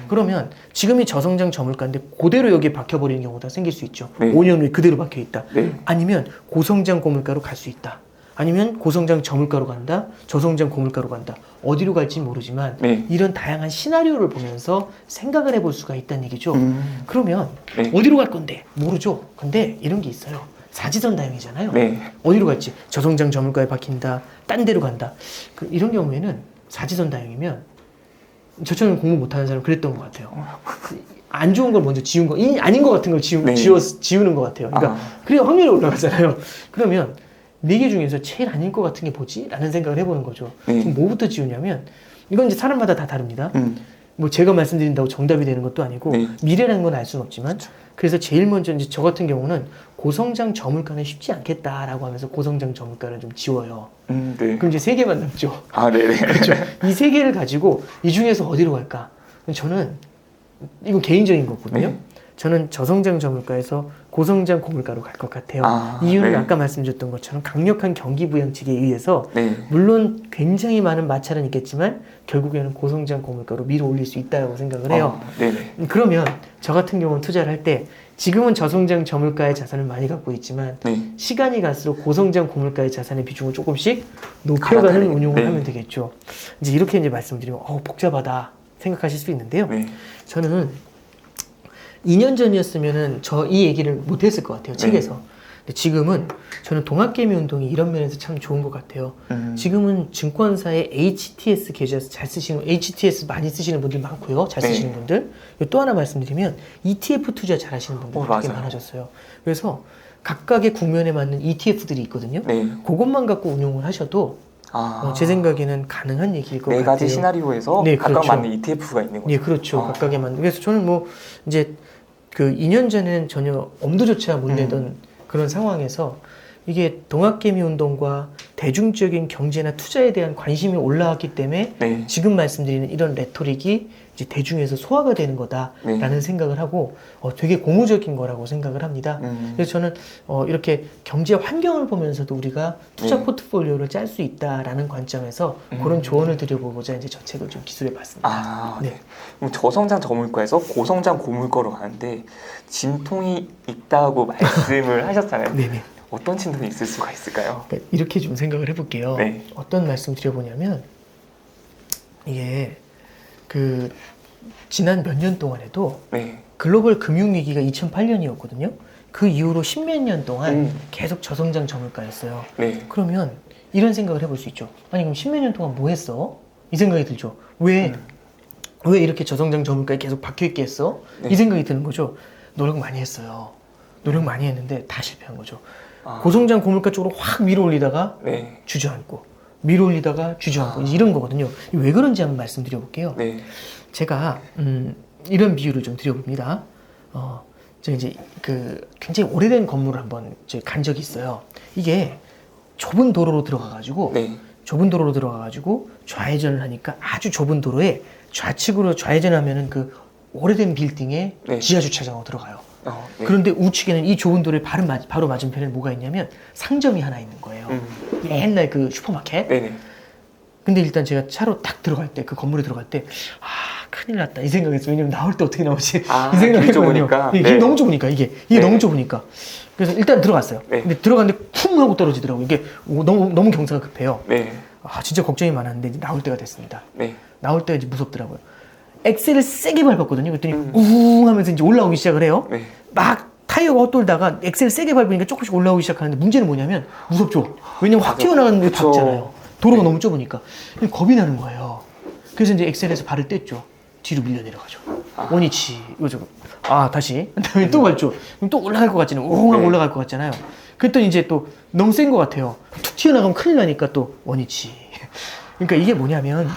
그러면 지금이 저성장 저물가인데 그대로 여기에 박혀버리는 경우가 생길 수 있죠. 5년 후에 그대로 박혀있다. 아니면 고성장 고물가로 갈 수 있다. 아니면 고성장 저물가로 간다, 저성장 고물가로 간다. 어디로 갈지 모르지만 이런 다양한 시나리오를 보면서 생각을 해볼 수가 있다는 얘기죠. 그러면 어디로 갈 건데? 모르죠. 근데 이런 게 있어요. 사지선다형이잖아요. 어디로 갈지, 저성장 저물가에 박힌다, 딴 데로 간다. 이런 경우에는 사지선다형이면 저처럼 공부 못하는 사람 그랬던 것 같아요. 안 좋은 걸 먼저 지운 거, 아닌 것 같은 걸 지우는 것 같아요. 그러니까 그래야 확률이 올라가잖아요. 그러면 4개 중에서 제일 아닌 것 같은 게 뭐지? 라는 생각을 해보는 거죠. 그럼 뭐부터 지우냐면, 이건 이제 사람마다 다 다릅니다. 뭐 제가 말씀드린다고 정답이 되는 것도 아니고, 미래라는 건 알 수는 없지만, 그래서 제일 먼저 이제 저 같은 경우는 고성장 저물가는 쉽지 않겠다라고 하면서 고성장 저물가를 좀 지워요. 그럼 이제 3개만 남죠. 그렇죠. 이 3개를 가지고 이 중에서 어디로 갈까? 저는, 이건 개인적인 거거든요. 저는 저성장 저물가에서 고성장 고물가로 갈 것 같아요. 이유는 네. 아까 말씀드렸던 것처럼 강력한 경기 부양책에 의해서 네. 물론 굉장히 많은 마찰은 있겠지만 결국에는 고성장 고물가로 밀어 올릴 수 있다고 생각을 해요. 그러면 저 같은 경우는 투자를 할 때 지금은 저성장 저물가의 자산을 많이 갖고 있지만 네. 시간이 갈수록 고성장 고물가의 자산의 비중을 조금씩 높여가는 운용을 하면 되겠죠. 이제 이렇게 이제 말씀드리면 복잡하다 생각하실 수 있는데요. 저는 2년 전이었으면은 이 얘기를 못했을 것 같아요. 책에서. 근데 지금은 저는 동학개미 운동이 이런 면에서 참 좋은 것 같아요. 지금은 증권사의 HTS 계좌에서 잘 쓰시는, HTS 많이 쓰시는 분들 많고요. 잘 쓰시는 분들. 또 하나 말씀드리면 ETF 투자 잘 하시는 분들 되게 많아졌어요. 그래서 각각의 국면에 맞는 ETF들이 있거든요. 그것만 갖고 운용을 하셔도 제 생각에는 가능한 얘기일 것 같아요. 네 가지 시나리오에서 각각 맞는 ETF가 있는 거죠. 네, 그렇죠. 각각에 맞는. 그래서 저는 뭐 이제 그 2년 전에는 전혀 엄두조차 못 내던 그런 상황에서 이게 동학개미 운동과 대중적인 경제나 투자에 대한 관심이 올라왔기 때문에 지금 말씀드리는 이런 레토릭이 이제 대중에서 소화가 되는 거다라는 생각을 하고 되게 고무적인 거라고 생각을 합니다. 그래서 저는 이렇게 경제 환경을 보면서도 우리가 투자 포트폴리오를 짤 수 있다라는 관점에서 그런 조언을 드려보고자 이제 저 책을 좀 기술해 봤습니다. 그럼 저성장 저물가에서 고성장 고물가로 가는데 진통이 있다고 말씀을 하셨잖아요. 어떤 진통이 있을 수가 있을까요? 그러니까 이렇게 좀 생각을 해볼게요. 어떤 말씀 드려보냐면 이게 그 지난 몇 년 동안에도 글로벌 금융위기가 2008년이었거든요. 그 이후로 십몇 년 동안 계속 저성장 저물가였어요. 그러면 이런 생각을 해볼 수 있죠. 아니 그럼 십몇 년 동안 뭐 했어? 이 생각이 들죠. 왜 이렇게 저성장 저물가에 계속 박혀있게 했어? 이 생각이 드는 거죠. 노력 많이 했어요. 노력 많이 했는데 다 실패한 거죠. 고성장 고물가 쪽으로 확 밀어 올리다가 주저앉고 밀어 올리다가 주저앉고 이런 거거든요. 왜 그런지 한번 말씀드려 볼게요. 제가 이런 비유를 좀 드려봅니다. 제가 이제 그 굉장히 오래된 건물을 한번 간 적이 있어요. 이게 좁은 도로로 들어가가지고 좌회전을 하니까 아주 좁은 도로에 좌측으로 좌회전하면은 그 오래된 빌딩에 지하 주차장으로 들어가요. 그런데 우측에는 이 좁은 도로의 바로 맞은편에 뭐가 있냐면 상점이 하나 있는 거예요. 옛날 그 슈퍼마켓. 근데 일단 제가 차로 딱 들어갈 때, 그 건물에 들어갈 때, 큰일 났다. 이 생각했어요. 왜냐면 나올 때 어떻게 나오지? 이 생각했거든요. 이게 너무 좁으니까, 이게 너무 좁으니까. 그래서 일단 들어갔어요. 근데 들어갔는데 쿵 하고 떨어지더라고요. 이게 너무 경사가 급해요. 진짜 걱정이 많았는데 이제 나올 때가 됐습니다. 나올 때가 이제 무섭더라고요. 엑셀을 세게 밟았거든요. 그랬더니 우웅 하면서 이제 올라오기 시작을 해요. 막 타이어가 헛돌다가 엑셀을 세게 밟으니까 조금씩 올라오기 시작하는데 문제는 뭐냐면 무섭죠. 왜냐면 확 튀어나가는 게 닿잖아요. 도로가 너무 좁으니까. 겁이 나는 거예요. 그래서 이제 엑셀에서 발을 뗐죠. 뒤로 밀려 내려가죠. 원위치 이거죠. 다시 그다음에 또 밟죠. 그럼 또 올라갈 것 같잖아요. 우웅 하고 올라갈 것 같잖아요. 그랬더니 이제 또 너무 센 것 같아요. 툭 튀어나가면 큰일 나니까 또 원위치. 그러니까 이게 뭐냐면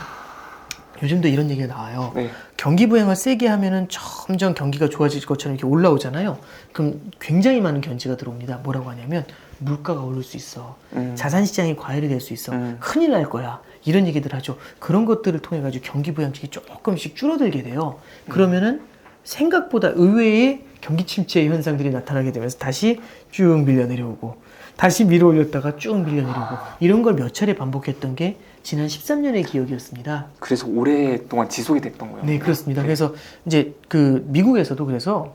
요즘도 이런 얘기가 나와요. 경기 부양을 세게 하면은 점점 경기가 좋아질 것처럼 이렇게 올라오잖아요. 그럼 굉장히 많은 견제가 들어옵니다. 뭐라고 하냐면 물가가 오를 수 있어. 자산 시장이 과열이 될 수 있어. 큰일 날 거야. 이런 얘기들 하죠. 그런 것들을 통해 가지고 경기 부양책이 조금씩 줄어들게 돼요. 그러면은 생각보다 의외의 경기 침체 현상들이 나타나게 되면서 다시 쭉 밀려 내려오고 다시 밀어 올렸다가 쭉 밀려 내려오고 이런 걸 몇 차례 반복했던 게 지난 13년의 기억이었습니다. 그래서 오랫동안 지속이 됐던 거예요. 네, 그렇습니다. 그래서 이제 그 미국에서도 그래서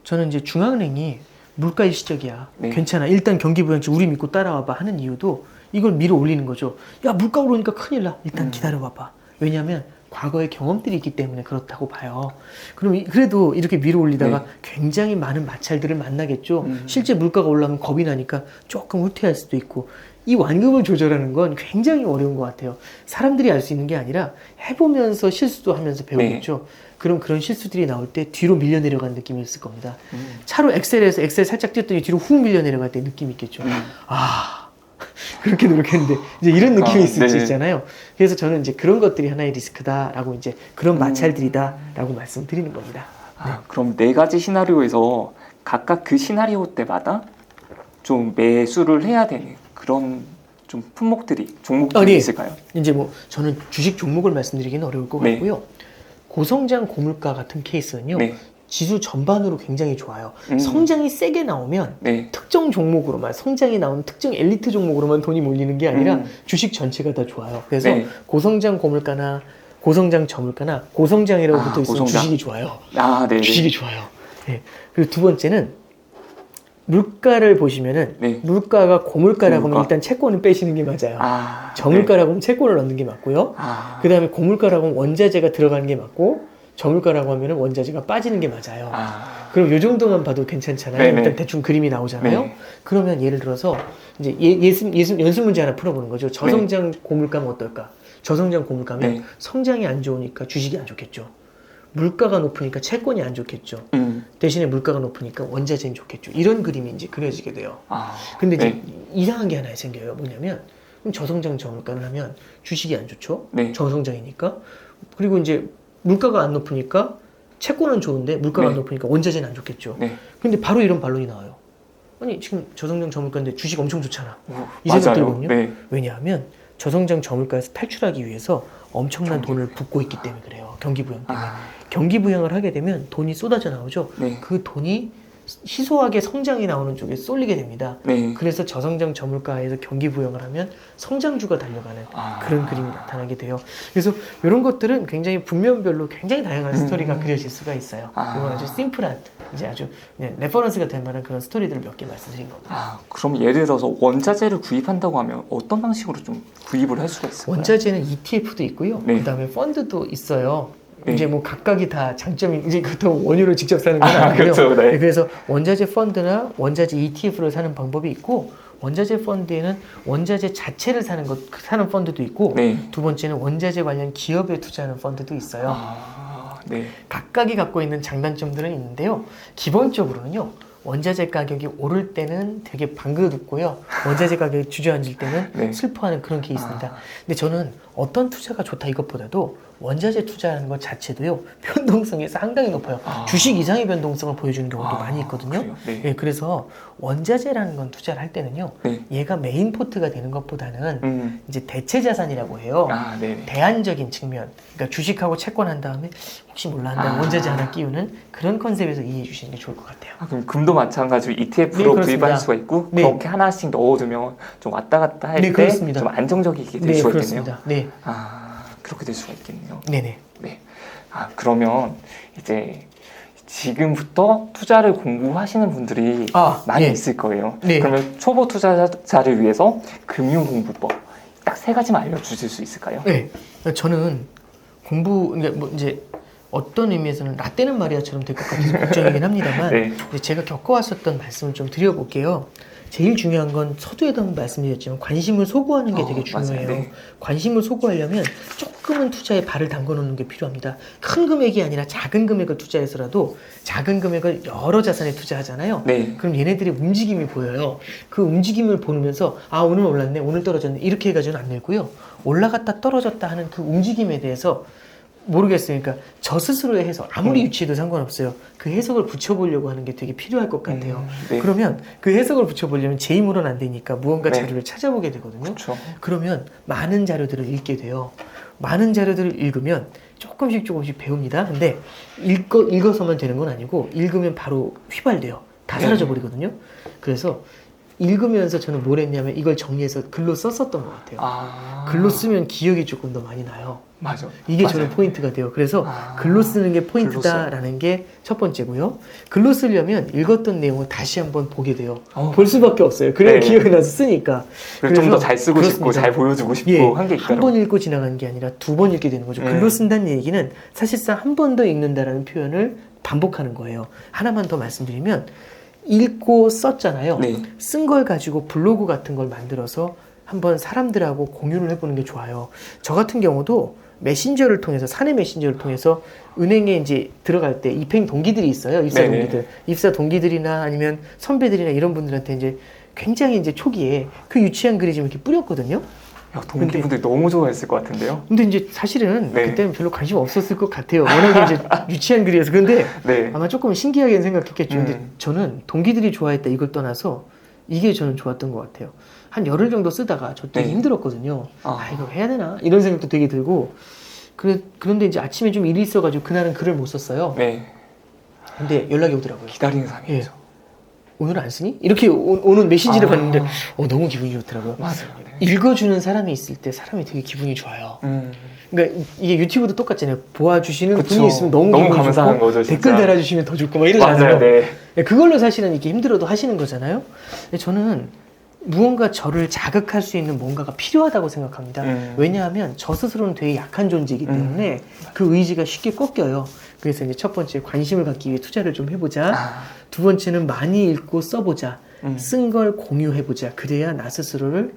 저는 이제 중앙은행이 물가 일시적이야. 괜찮아. 일단 경기 부양책 우리 믿고 따라와봐 하는 이유도 이걸 밀어 올리는 거죠. 야, 물가 오르니까 큰일 나. 일단 기다려봐봐. 왜냐하면 과거의 경험들이 있기 때문에 그렇다고 봐요. 그럼 그래도 이렇게 밀어 올리다가 굉장히 많은 마찰들을 만나겠죠. 실제 물가가 올라가면 겁이 나니까 조금 후퇴할 수도 있고 이 완급을 조절하는 건 굉장히 어려운 것 같아요. 사람들이 알 수 있는 게 아니라 해보면서 실수도 하면서 배우겠죠. 그럼 그런 실수들이 나올 때 뒤로 밀려 내려가는 느낌이 있을 겁니다. 차로 엑셀에서 엑셀 살짝 뛰었더니 뒤로 훅 밀려 내려갈 때 느낌이 있겠죠. 그렇게 노력했는데 이제 이런 느낌이 있을 수 있잖아요. 그래서 저는 이제 그런 것들이 하나의 리스크다라고 이제 그런 마찰들이다라고 말씀드리는 겁니다. 그럼 네 가지 시나리오에서 각각 그 시나리오 때마다 좀 매수를 해야 되는 그런 좀 종목들이 있을까요? 이제 뭐 저는 주식 종목을 말씀드리기는 어려울 것 같고요. 고성장 고물가 같은 케이스는요. 지수 전반으로 굉장히 좋아요. 성장이 세게 나오면 네. 특정 종목으로만 성장이 나오는 특정 엘리트 종목으로만 돈이 몰리는 게 아니라 주식 전체가 다 좋아요. 그래서 네. 고성장 고물가나 고성장 저물가나 고성장이라고 붙어 있으면 고성장. 주식이 좋아요. 네. 주식이 좋아요. 네. 그리고 두 번째는 물가를 보시면은 네. 물가가 고물가라고 하면 고물가. 일단 채권은 빼시는 게 맞아요. 저물가라고 하면 채권을 넣는 게 맞고요. 그 다음에 고물가라고 하면 원자재가 들어가는 게 맞고 저물가라고 하면 원자재가 빠지는 게 맞아요. 그럼 요 정도만 봐도 괜찮잖아요. 네네. 일단 대충 그림이 나오잖아요. 네. 그러면 예를 들어서 이제 연습 문제 하나 풀어보는 거죠. 저성장 고물가면 어떨까? 저성장 고물가면 네. 성장이 안 좋으니까 주식이 안 좋겠죠. 물가가 높으니까 채권이 안 좋겠죠. 대신에 물가가 높으니까 원자재는 좋겠죠. 이런 그림이 이제 그려지게 돼요. 근데 이제 이상한 게 하나 생겨요. 뭐냐면 그럼 저성장 저물가를 하면 주식이 안 좋죠. 네. 저성장이니까. 그리고 이제 물가가 안 높으니까 채권은 좋은데 물가가 안 높으니까 원자재는 안 좋겠죠. 근데 바로 이런 반론이 나와요. 아니 지금 저성장 저물가인데 주식 엄청 좋잖아. 이 생각 들거든요. 왜냐하면 저성장 저물가에서 탈출하기 위해서 엄청난 돈을 붓고 있기 때문에 그래요. 경기 부양 때문에. 경기 부양을 하게 되면 돈이 쏟아져 나오죠. 그 돈이 희소하게 성장이 나오는 쪽에 쏠리게 됩니다. 그래서 저성장 저물가에서 경기 부양을 하면 성장주가 달려가는 그런 그림이 나타나게 돼요. 그래서 이런 것들은 굉장히 분면별로 굉장히 다양한 스토리가 그려질 수가 있어요. 이건 아주 심플한 이제 아주 레퍼런스가 될 만한 그런 스토리들을 몇 개 말씀드린 겁니다. 그럼 예를 들어서 원자재를 구입한다고 하면 어떤 방식으로 좀 구입을 할 수가 있을까요? 원자재는 ETF도 있고요. 그다음에 펀드도 있어요. 이제 뭐 각각이 다 장점이 이제 그렇다고 원유를 직접 사는 건 아니고요. 그렇죠, 네. 그래서 원자재 펀드나 원자재 ETF를 사는 방법이 있고 원자재 펀드에는 원자재 자체를 사는 펀드도 있고 두 번째는 원자재 관련 기업에 투자하는 펀드도 있어요. 각각이 갖고 있는 장단점들은 있는데요. 기본적으로는요. 원자재 가격이 오를 때는 되게 반겨듣고요. 원자재 가격이 주저앉을 때는 슬퍼하는 그런 케이스입니다. 근데 저는 어떤 투자가 좋다 이것보다도 원자재 투자하는 것 자체도요. 변동성이 상당히 높아요. 주식 이상의 변동성을 보여주는 경우도 많이 있거든요. 그래서 원자재라는 건 투자를 할 때는요. 얘가 메인 포트가 되는 것보다는 이제 대체 자산이라고 해요. 대안적인 측면. 그러니까 주식하고 채권한 다음에 혹시 몰라 한다면 원자재 하나 끼우는 그런 컨셉에서 이해해 주시는 게 좋을 것 같아요. 그럼 금도 마찬가지로 ETF로 구입할 수가 있고 그렇게 하나씩 넣어두면 좀 왔다 갔다 할 때 좀 안정적이게 될 수가 있겠네요. 그렇게 될 수가 있겠네요. 네네. 그러면 이제 지금부터 투자를 공부하시는 분들이 많이 있을 거예요. 그러면 초보 투자자를 위해서 금융공부법 딱 3가지만 알려주실 수 있을까요? 저는 뭐 이제 어떤 의미에서는 라떼는 마리아처럼 될 것 같아서 걱정이긴 합니다만 제가 겪어왔었던 말씀을 좀 드려볼게요. 제일 중요한 건 서두에도 한번 말씀드렸지만 관심을 소구하는 게 되게 중요해요. 관심을 소구하려면 조금은 투자에 발을 담궈 놓는 게 필요합니다. 큰 금액이 아니라 작은 금액을 투자해서라도 작은 금액을 여러 자산에 투자하잖아요. 그럼 얘네들의 움직임이 보여요. 그 움직임을 보면서 오늘 올랐네, 오늘 떨어졌네 이렇게 해가지고는 안 늘고요. 올라갔다 떨어졌다 하는 그 움직임에 대해서 모르겠어요. 그러니까 저 스스로의 해석, 아무리 유치해도 상관없어요. 그 해석을 붙여보려고 하는 게 되게 필요할 것 같아요. 그러면 그 해석을 붙여보려면 제 힘으로는 안 되니까 무언가 자료를 찾아보게 되거든요. 그러면 많은 자료들을 읽게 돼요. 많은 자료들을 읽으면 조금씩 배웁니다. 근데 읽어서만 되는 건 아니고 읽으면 바로 휘발돼요. 다 사라져버리거든요. 그래서 읽으면서 저는 뭘 했냐면 이걸 정리해서 글로 썼었던 것 같아요. 글로 쓰면 기억이 조금 더 많이 나요. 이게 저는 포인트가 돼요. 그래서 글로 쓰는 게 포인트다라는 게 첫 번째고요. 글로 쓰려면 읽었던 내용을 다시 한번 보게 돼요. 볼 수밖에 없어요. 그래야 기억이 나서 쓰니까. 좀 더 잘 쓰고 싶고 잘 보여주고 싶고 한 게 있더라고요. 한 번 읽고 지나가는 게 아니라 2번 읽게 되는 거죠. 글로 쓴다는 얘기는 사실상 한 번 더 읽는다라는 표현을 반복하는 거예요. 하나만 더 말씀드리면 읽고 썼잖아요. 쓴 걸 가지고 블로그 같은 걸 만들어서 한번 사람들하고 공유를 해보는 게 좋아요. 저 같은 경우도 메신저를 통해서, 사내 메신저를 통해서 은행에 이제 들어갈 때 입행 동기들이 있어요. 입사 동기들. 입사 동기들이나 아니면 선배들이나 이런 분들한테 이제 굉장히 이제 초기에 그 유치한 글이 좀 이렇게 뿌렸거든요. 동기분들 너무 좋아했을 것 같은데요? 근데 이제 사실은 그때는 별로 관심 없었을 것 같아요. 워낙에 이제 유치한 글이어서. 근데 아마 조금 신기하게 생각했겠죠. 근데 저는 동기들이 좋아했다 이걸 떠나서 이게 저는 좋았던 것 같아요. 한 열흘 정도 쓰다가 저 되게 힘들었거든요. 이거 해야 되나? 이런 생각도 되게 들고. 그런데 이제 아침에 좀 일이 있어가지고 그날은 글을 못 썼어요. 근데 연락이 오더라고요. 기다리는 상이죠. 예. 오늘 안 쓰니? 이렇게 오는 메시지를 봤는데 너무 기분이 좋더라고요. 맞아요. 네. 읽어주는 사람이 있을 때 사람이 되게 기분이 좋아요. 그러니까 이게 유튜브도 똑같잖아요. 보아주시는 그쵸. 분이 있으면 너무 감사한 좋고, 거죠, 진짜. 댓글 달아주시면 더 좋고 막 이러잖아요. 맞아요. 네. 그걸로 사실은 이렇게 힘들어도 하시는 거잖아요. 근데 저는 무언가 저를 자극할 수 있는 뭔가가 필요하다고 생각합니다. 왜냐하면 저 스스로는 되게 약한 존재이기 때문에 그 의지가 쉽게 꺾여요. 그래서 이제 첫 번째 관심을 갖기 위해 투자를 좀 해보자. 두 번째는 많이 읽고 써보자. 쓴 걸 공유해보자. 그래야 나 스스로를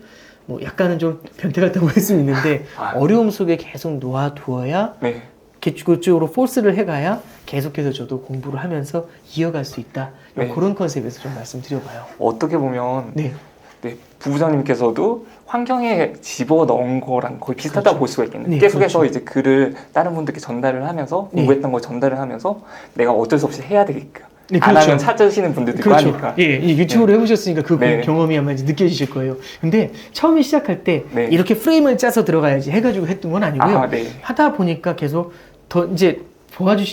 뭐 약간은 좀 변태 같다고 할 수 있는데 어려움 속에 계속 놓아두어야 네. 그쪽으로 포스를 해가야 계속해서 저도 공부를 하면서 이어갈 수 있다. 네. 그런 컨셉에서 좀 말씀드려봐요. 어떻게 보면 네. 네, 부부장님께서도 환경에 집어넣은 거랑 거의 비슷하다고 그렇죠. 볼 수가 있겠네요. 네, 계속해서 그렇죠. 이제 글을 다른 분들께 전달을 하면서 네. 공부했던 걸 전달을 하면서 내가 어쩔 수 없이 해야 되게끔 네, 안 그렇죠. 하면 찾으시는 분들도 있고 그렇죠. 하니까. 예, 이 유튜브로 해보셨으니까 그 네. 경험이 아마 이제 느껴지실 거예요. 근데 처음에 시작할 때 네. 이렇게 프레임을 짜서 들어가야지 해가지고 했던 건 아니고요. 네. 하다 보니까 계속 더 이제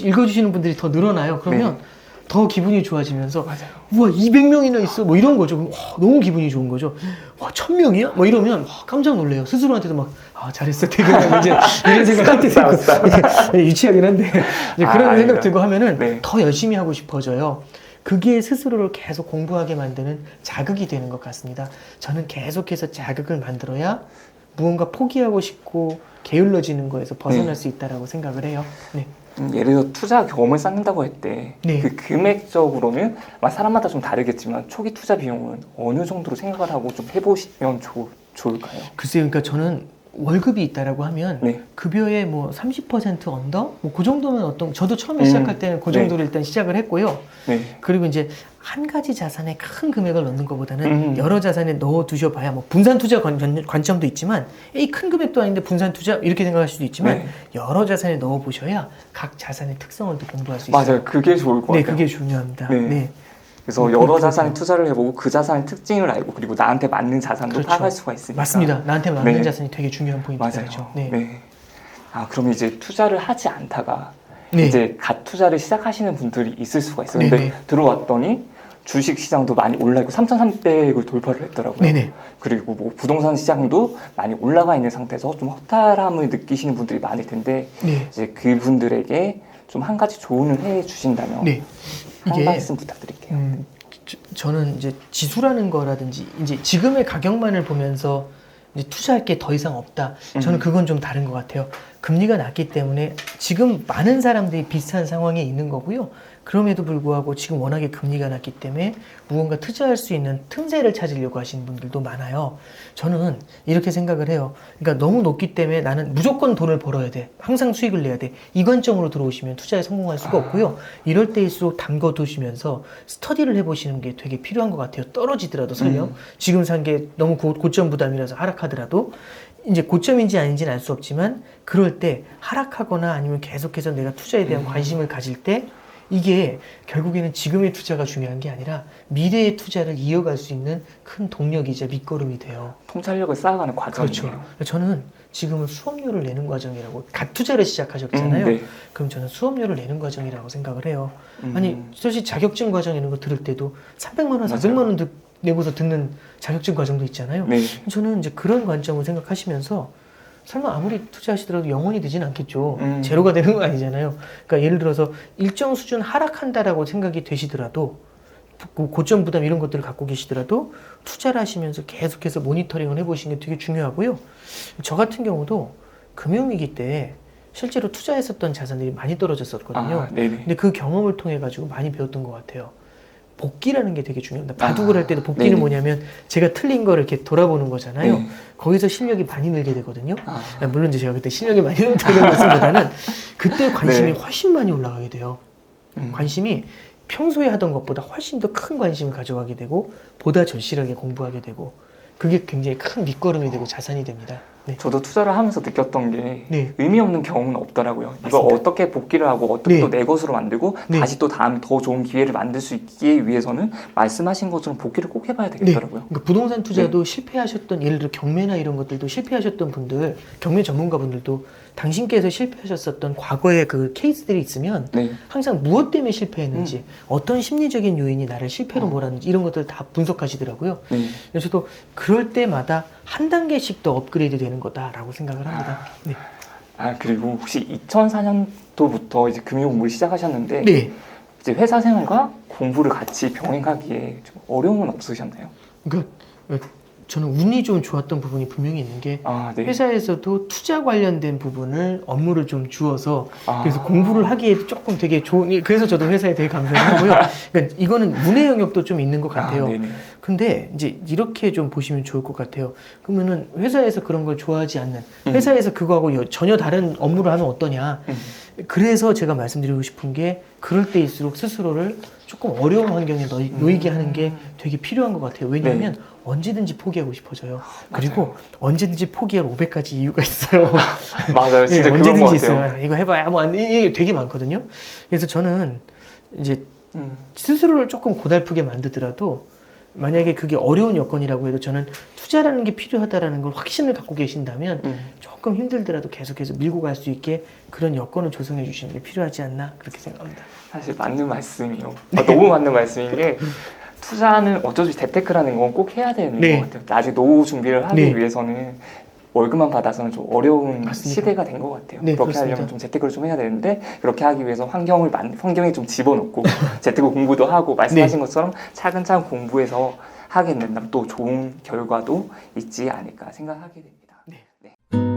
읽어주시는 분들이 더 늘어나요. 그러면 네. 더 기분이 좋아지면서 맞아요. 우와 200명이나 있어 뭐 이런 거죠. 와, 너무 기분이 좋은 거죠. 와 1000명이야? 뭐 이러면 와, 깜짝 놀래요. 스스로한테도 막 잘했어 퇴근하고 이제 이런 생각 할 때 유치하긴 한데 이제 그런 생각 들고 하면은 네. 더 열심히 하고 싶어져요. 그게 스스로를 계속 공부하게 만드는 자극이 되는 것 같습니다. 저는 계속해서 자극을 만들어야 무언가 포기하고 싶고 게을러지는 거에서 벗어날 수 있다라고 생각을 해요. 네. 예를 들어 투자 경험을 쌓는다고 할 때 네. 그 금액적으로는 사람마다 좀 다르겠지만 초기 투자 비용은 어느 정도로 생각을 하고 좀 해보시면 좋을까요? 글쎄요, 그러니까 저는 월급이 있다라고 하면 네. 급여의 뭐 30% 언더? 뭐 그 정도면 저도 처음에 시작할 때는 그 정도로 일단 시작을 했고요. 네. 그리고 이제 한 가지 자산에 큰 금액을 넣는 것보다는 여러 자산에 넣어 두셔봐야 뭐 분산 투자 관점도 있지만 큰 금액도 아닌데 분산 투자 이렇게 생각할 수도 있지만 네. 여러 자산에 넣어 보셔야 각 자산의 특성을 또 공부할 수 있어요. 맞아요. 그게 좋을 것 같아요. 네, 그게 중요합니다. 네. 네. 그래서 여러 자산에 투자를 해보고 그 자산의 특징을 알고 그리고 나한테 맞는 자산도 그렇죠. 파악할 수가 있으니까. 맞습니다. 나한테 맞는 네. 자산이 되게 중요한 포인트죠. 맞아요. 네. 네. 그럼 이제 투자를 하지 않다가 네. 이제 갓 투자를 시작하시는 분들이 있을 수가 있어요. 네, 근데 네. 들어왔더니 주식 시장도 많이 올라있고 3,300을 돌파를 했더라고요. 네네. 그리고 뭐 부동산 시장도 많이 올라가 있는 상태에서 좀 허탈함을 느끼시는 분들이 많을 텐데 네. 이제 그분들에게 좀 한 가지 조언을 해 주신다면 네. 한 말씀 부탁드릴게요. 저는 이제 지수라는 거라든지 이제 지금의 가격만을 보면서 이제 투자할 게 더 이상 없다. 저는 그건 좀 다른 것 같아요. 금리가 낮기 때문에 지금 많은 사람들이 비슷한 상황에 있는 거고요. 그럼에도 불구하고 지금 워낙에 금리가 낮기 때문에 무언가 투자할 수 있는 틈새를 찾으려고 하시는 분들도 많아요. 저는 이렇게 생각을 해요. 그러니까 너무 높기 때문에 나는 무조건 돈을 벌어야 돼. 항상 수익을 내야 돼. 이 관점으로 들어오시면 투자에 성공할 수가 없고요. 이럴 때일수록 담궈 두시면서 스터디를 해보시는 게 되게 필요한 것 같아요. 떨어지더라도 설령. 지금 산 게 너무 고점 부담이라서 하락하더라도 이제 고점인지 아닌지는 알 수 없지만 그럴 때 하락하거나 아니면 계속해서 내가 투자에 대한 관심을 가질 때 이게 결국에는 지금의 투자가 중요한 게 아니라 미래의 투자를 이어갈 수 있는 큰 동력이자 밑거름이 돼요. 통찰력을 쌓아가는 과정이에요. 그렇죠. 저는 지금은 수업료를 내는 과정이라고 갓 투자를 시작하셨잖아요. 네. 그럼 저는 수업료를 내는 과정이라고 생각을 해요. 아니 사실 자격증 과정 이런 거 들을 때도 300만 원, 400만 원 내고서 듣는 자격증 과정도 있잖아요. 네. 저는 이제 그런 관점을 생각하시면서 설마 아무리 투자하시더라도 영원히 되진 않겠죠. 제로가 되는 거 아니잖아요. 그러니까 예를 들어서 일정 수준 하락한다라고 생각이 되시더라도 고점 부담 이런 것들을 갖고 계시더라도 투자를 하시면서 계속해서 모니터링을 해보시는 게 되게 중요하고요. 저 같은 경우도 금융위기 때 실제로 투자했었던 자산들이 많이 떨어졌었거든요. 근데 그 경험을 통해 가지고 많이 배웠던 것 같아요. 복기라는 게 되게 중요합니다. 바둑을 할 때도 복기는 뭐냐면 제가 틀린 거를 이렇게 돌아보는 거잖아요. 거기서 실력이 많이 늘게 되거든요. 물론 이제 제가 그때 실력이 많이 늘는 것보다는 그때 관심이 훨씬 많이 올라가게 돼요. 관심이 평소에 하던 것보다 훨씬 더 큰 관심을 가져가게 되고 보다 절실하게 공부하게 되고 그게 굉장히 큰 밑거름이 되고 자산이 됩니다. 네. 저도 투자를 하면서 느꼈던 게 네. 의미 없는 경우는 없더라고요. 맞습니다. 이걸 어떻게 복귀를 하고 어떻게 네. 또 내 것으로 만들고 네. 다시 또 다음 더 좋은 기회를 만들 수 있기 위해서는 말씀하신 것처럼 복귀를 꼭 해봐야 되겠더라고요. 그러니까 부동산 투자도 실패하셨던, 예를 들어 경매나 이런 것들도 실패하셨던 분들, 경매 전문가분들도 당신께서 실패하셨었던 과거의 그 케이스들이 있으면 항상 무엇 때문에 실패했는지, 어떤 심리적인 요인이 나를 실패로 몰았는지 이런 것들 다 분석하시더라고요. 그래서 저도 그럴 때마다 한 단계씩 더 업그레이드 되는 거다라고 생각을 합니다. 네. 그리고 혹시 2004년도부터 이제 금융 공부를 시작하셨는데 네. 이제 회사 생활과 공부를 같이 병행하기에 좀 어려움은 없으셨나요? 그러니까 저는 운이 좀 좋았던 부분이 분명히 있는 게 네. 회사에서도 투자 관련된 부분을 업무를 좀 주어서 그래서 공부를 하기에도 조금 되게 좋은, 그래서 저도 회사에 되게 감사하고요. 그러니까 이거는 운의 영역도 좀 있는 것 같아요. 근데 이제 이렇게 좀 보시면 좋을 것 같아요. 그러면은 회사에서 그런 걸 좋아하지 않는, 회사에서 그거하고 전혀 다른 업무를 하면 어떠냐. 그래서 제가 말씀드리고 싶은 게 그럴 때일수록 스스로를 조금 어려운 환경에 놓이게 하는 게 되게 필요한 것 같아요. 왜냐하면 언제든지 포기하고 싶어져요. 그리고 언제든지 포기할 500가지 이유가 있어요. 맞아요. 진짜 그런 언제든지 것 같아요. 있어요. 이거 해봐야 이게 되게 많거든요. 그래서 저는 이제 스스로를 조금 고달프게 만들더라도 만약에 그게 어려운 여건이라고 해도 저는 투자라는 게 필요하다라는 걸 확신을 갖고 계신다면 조금 힘들더라도 계속해서 밀고 갈 수 있게 그런 여건을 조성해 주시는 게 필요하지 않나 그렇게 생각합니다. 사실 맞는 말씀이에요. 너무 맞는 말씀인 게 투자는 어쩌지 재테크라는 건 꼭 해야 되는 것 같아요. 나중에 노후 준비를 하기 위해서는 월급만 받아서는 좀 어려운 시대가 된 것 같아요. 그렇게 그렇습니다. 하려면 좀 재테크를 좀 해야 되는데 그렇게 하기 위해서 환경에 좀 집어넣고 재테크 공부도 하고 말씀하신 것처럼 차근차근 공부해서 하게 된다면 또 좋은 결과도 있지 않을까 생각하게 됩니다.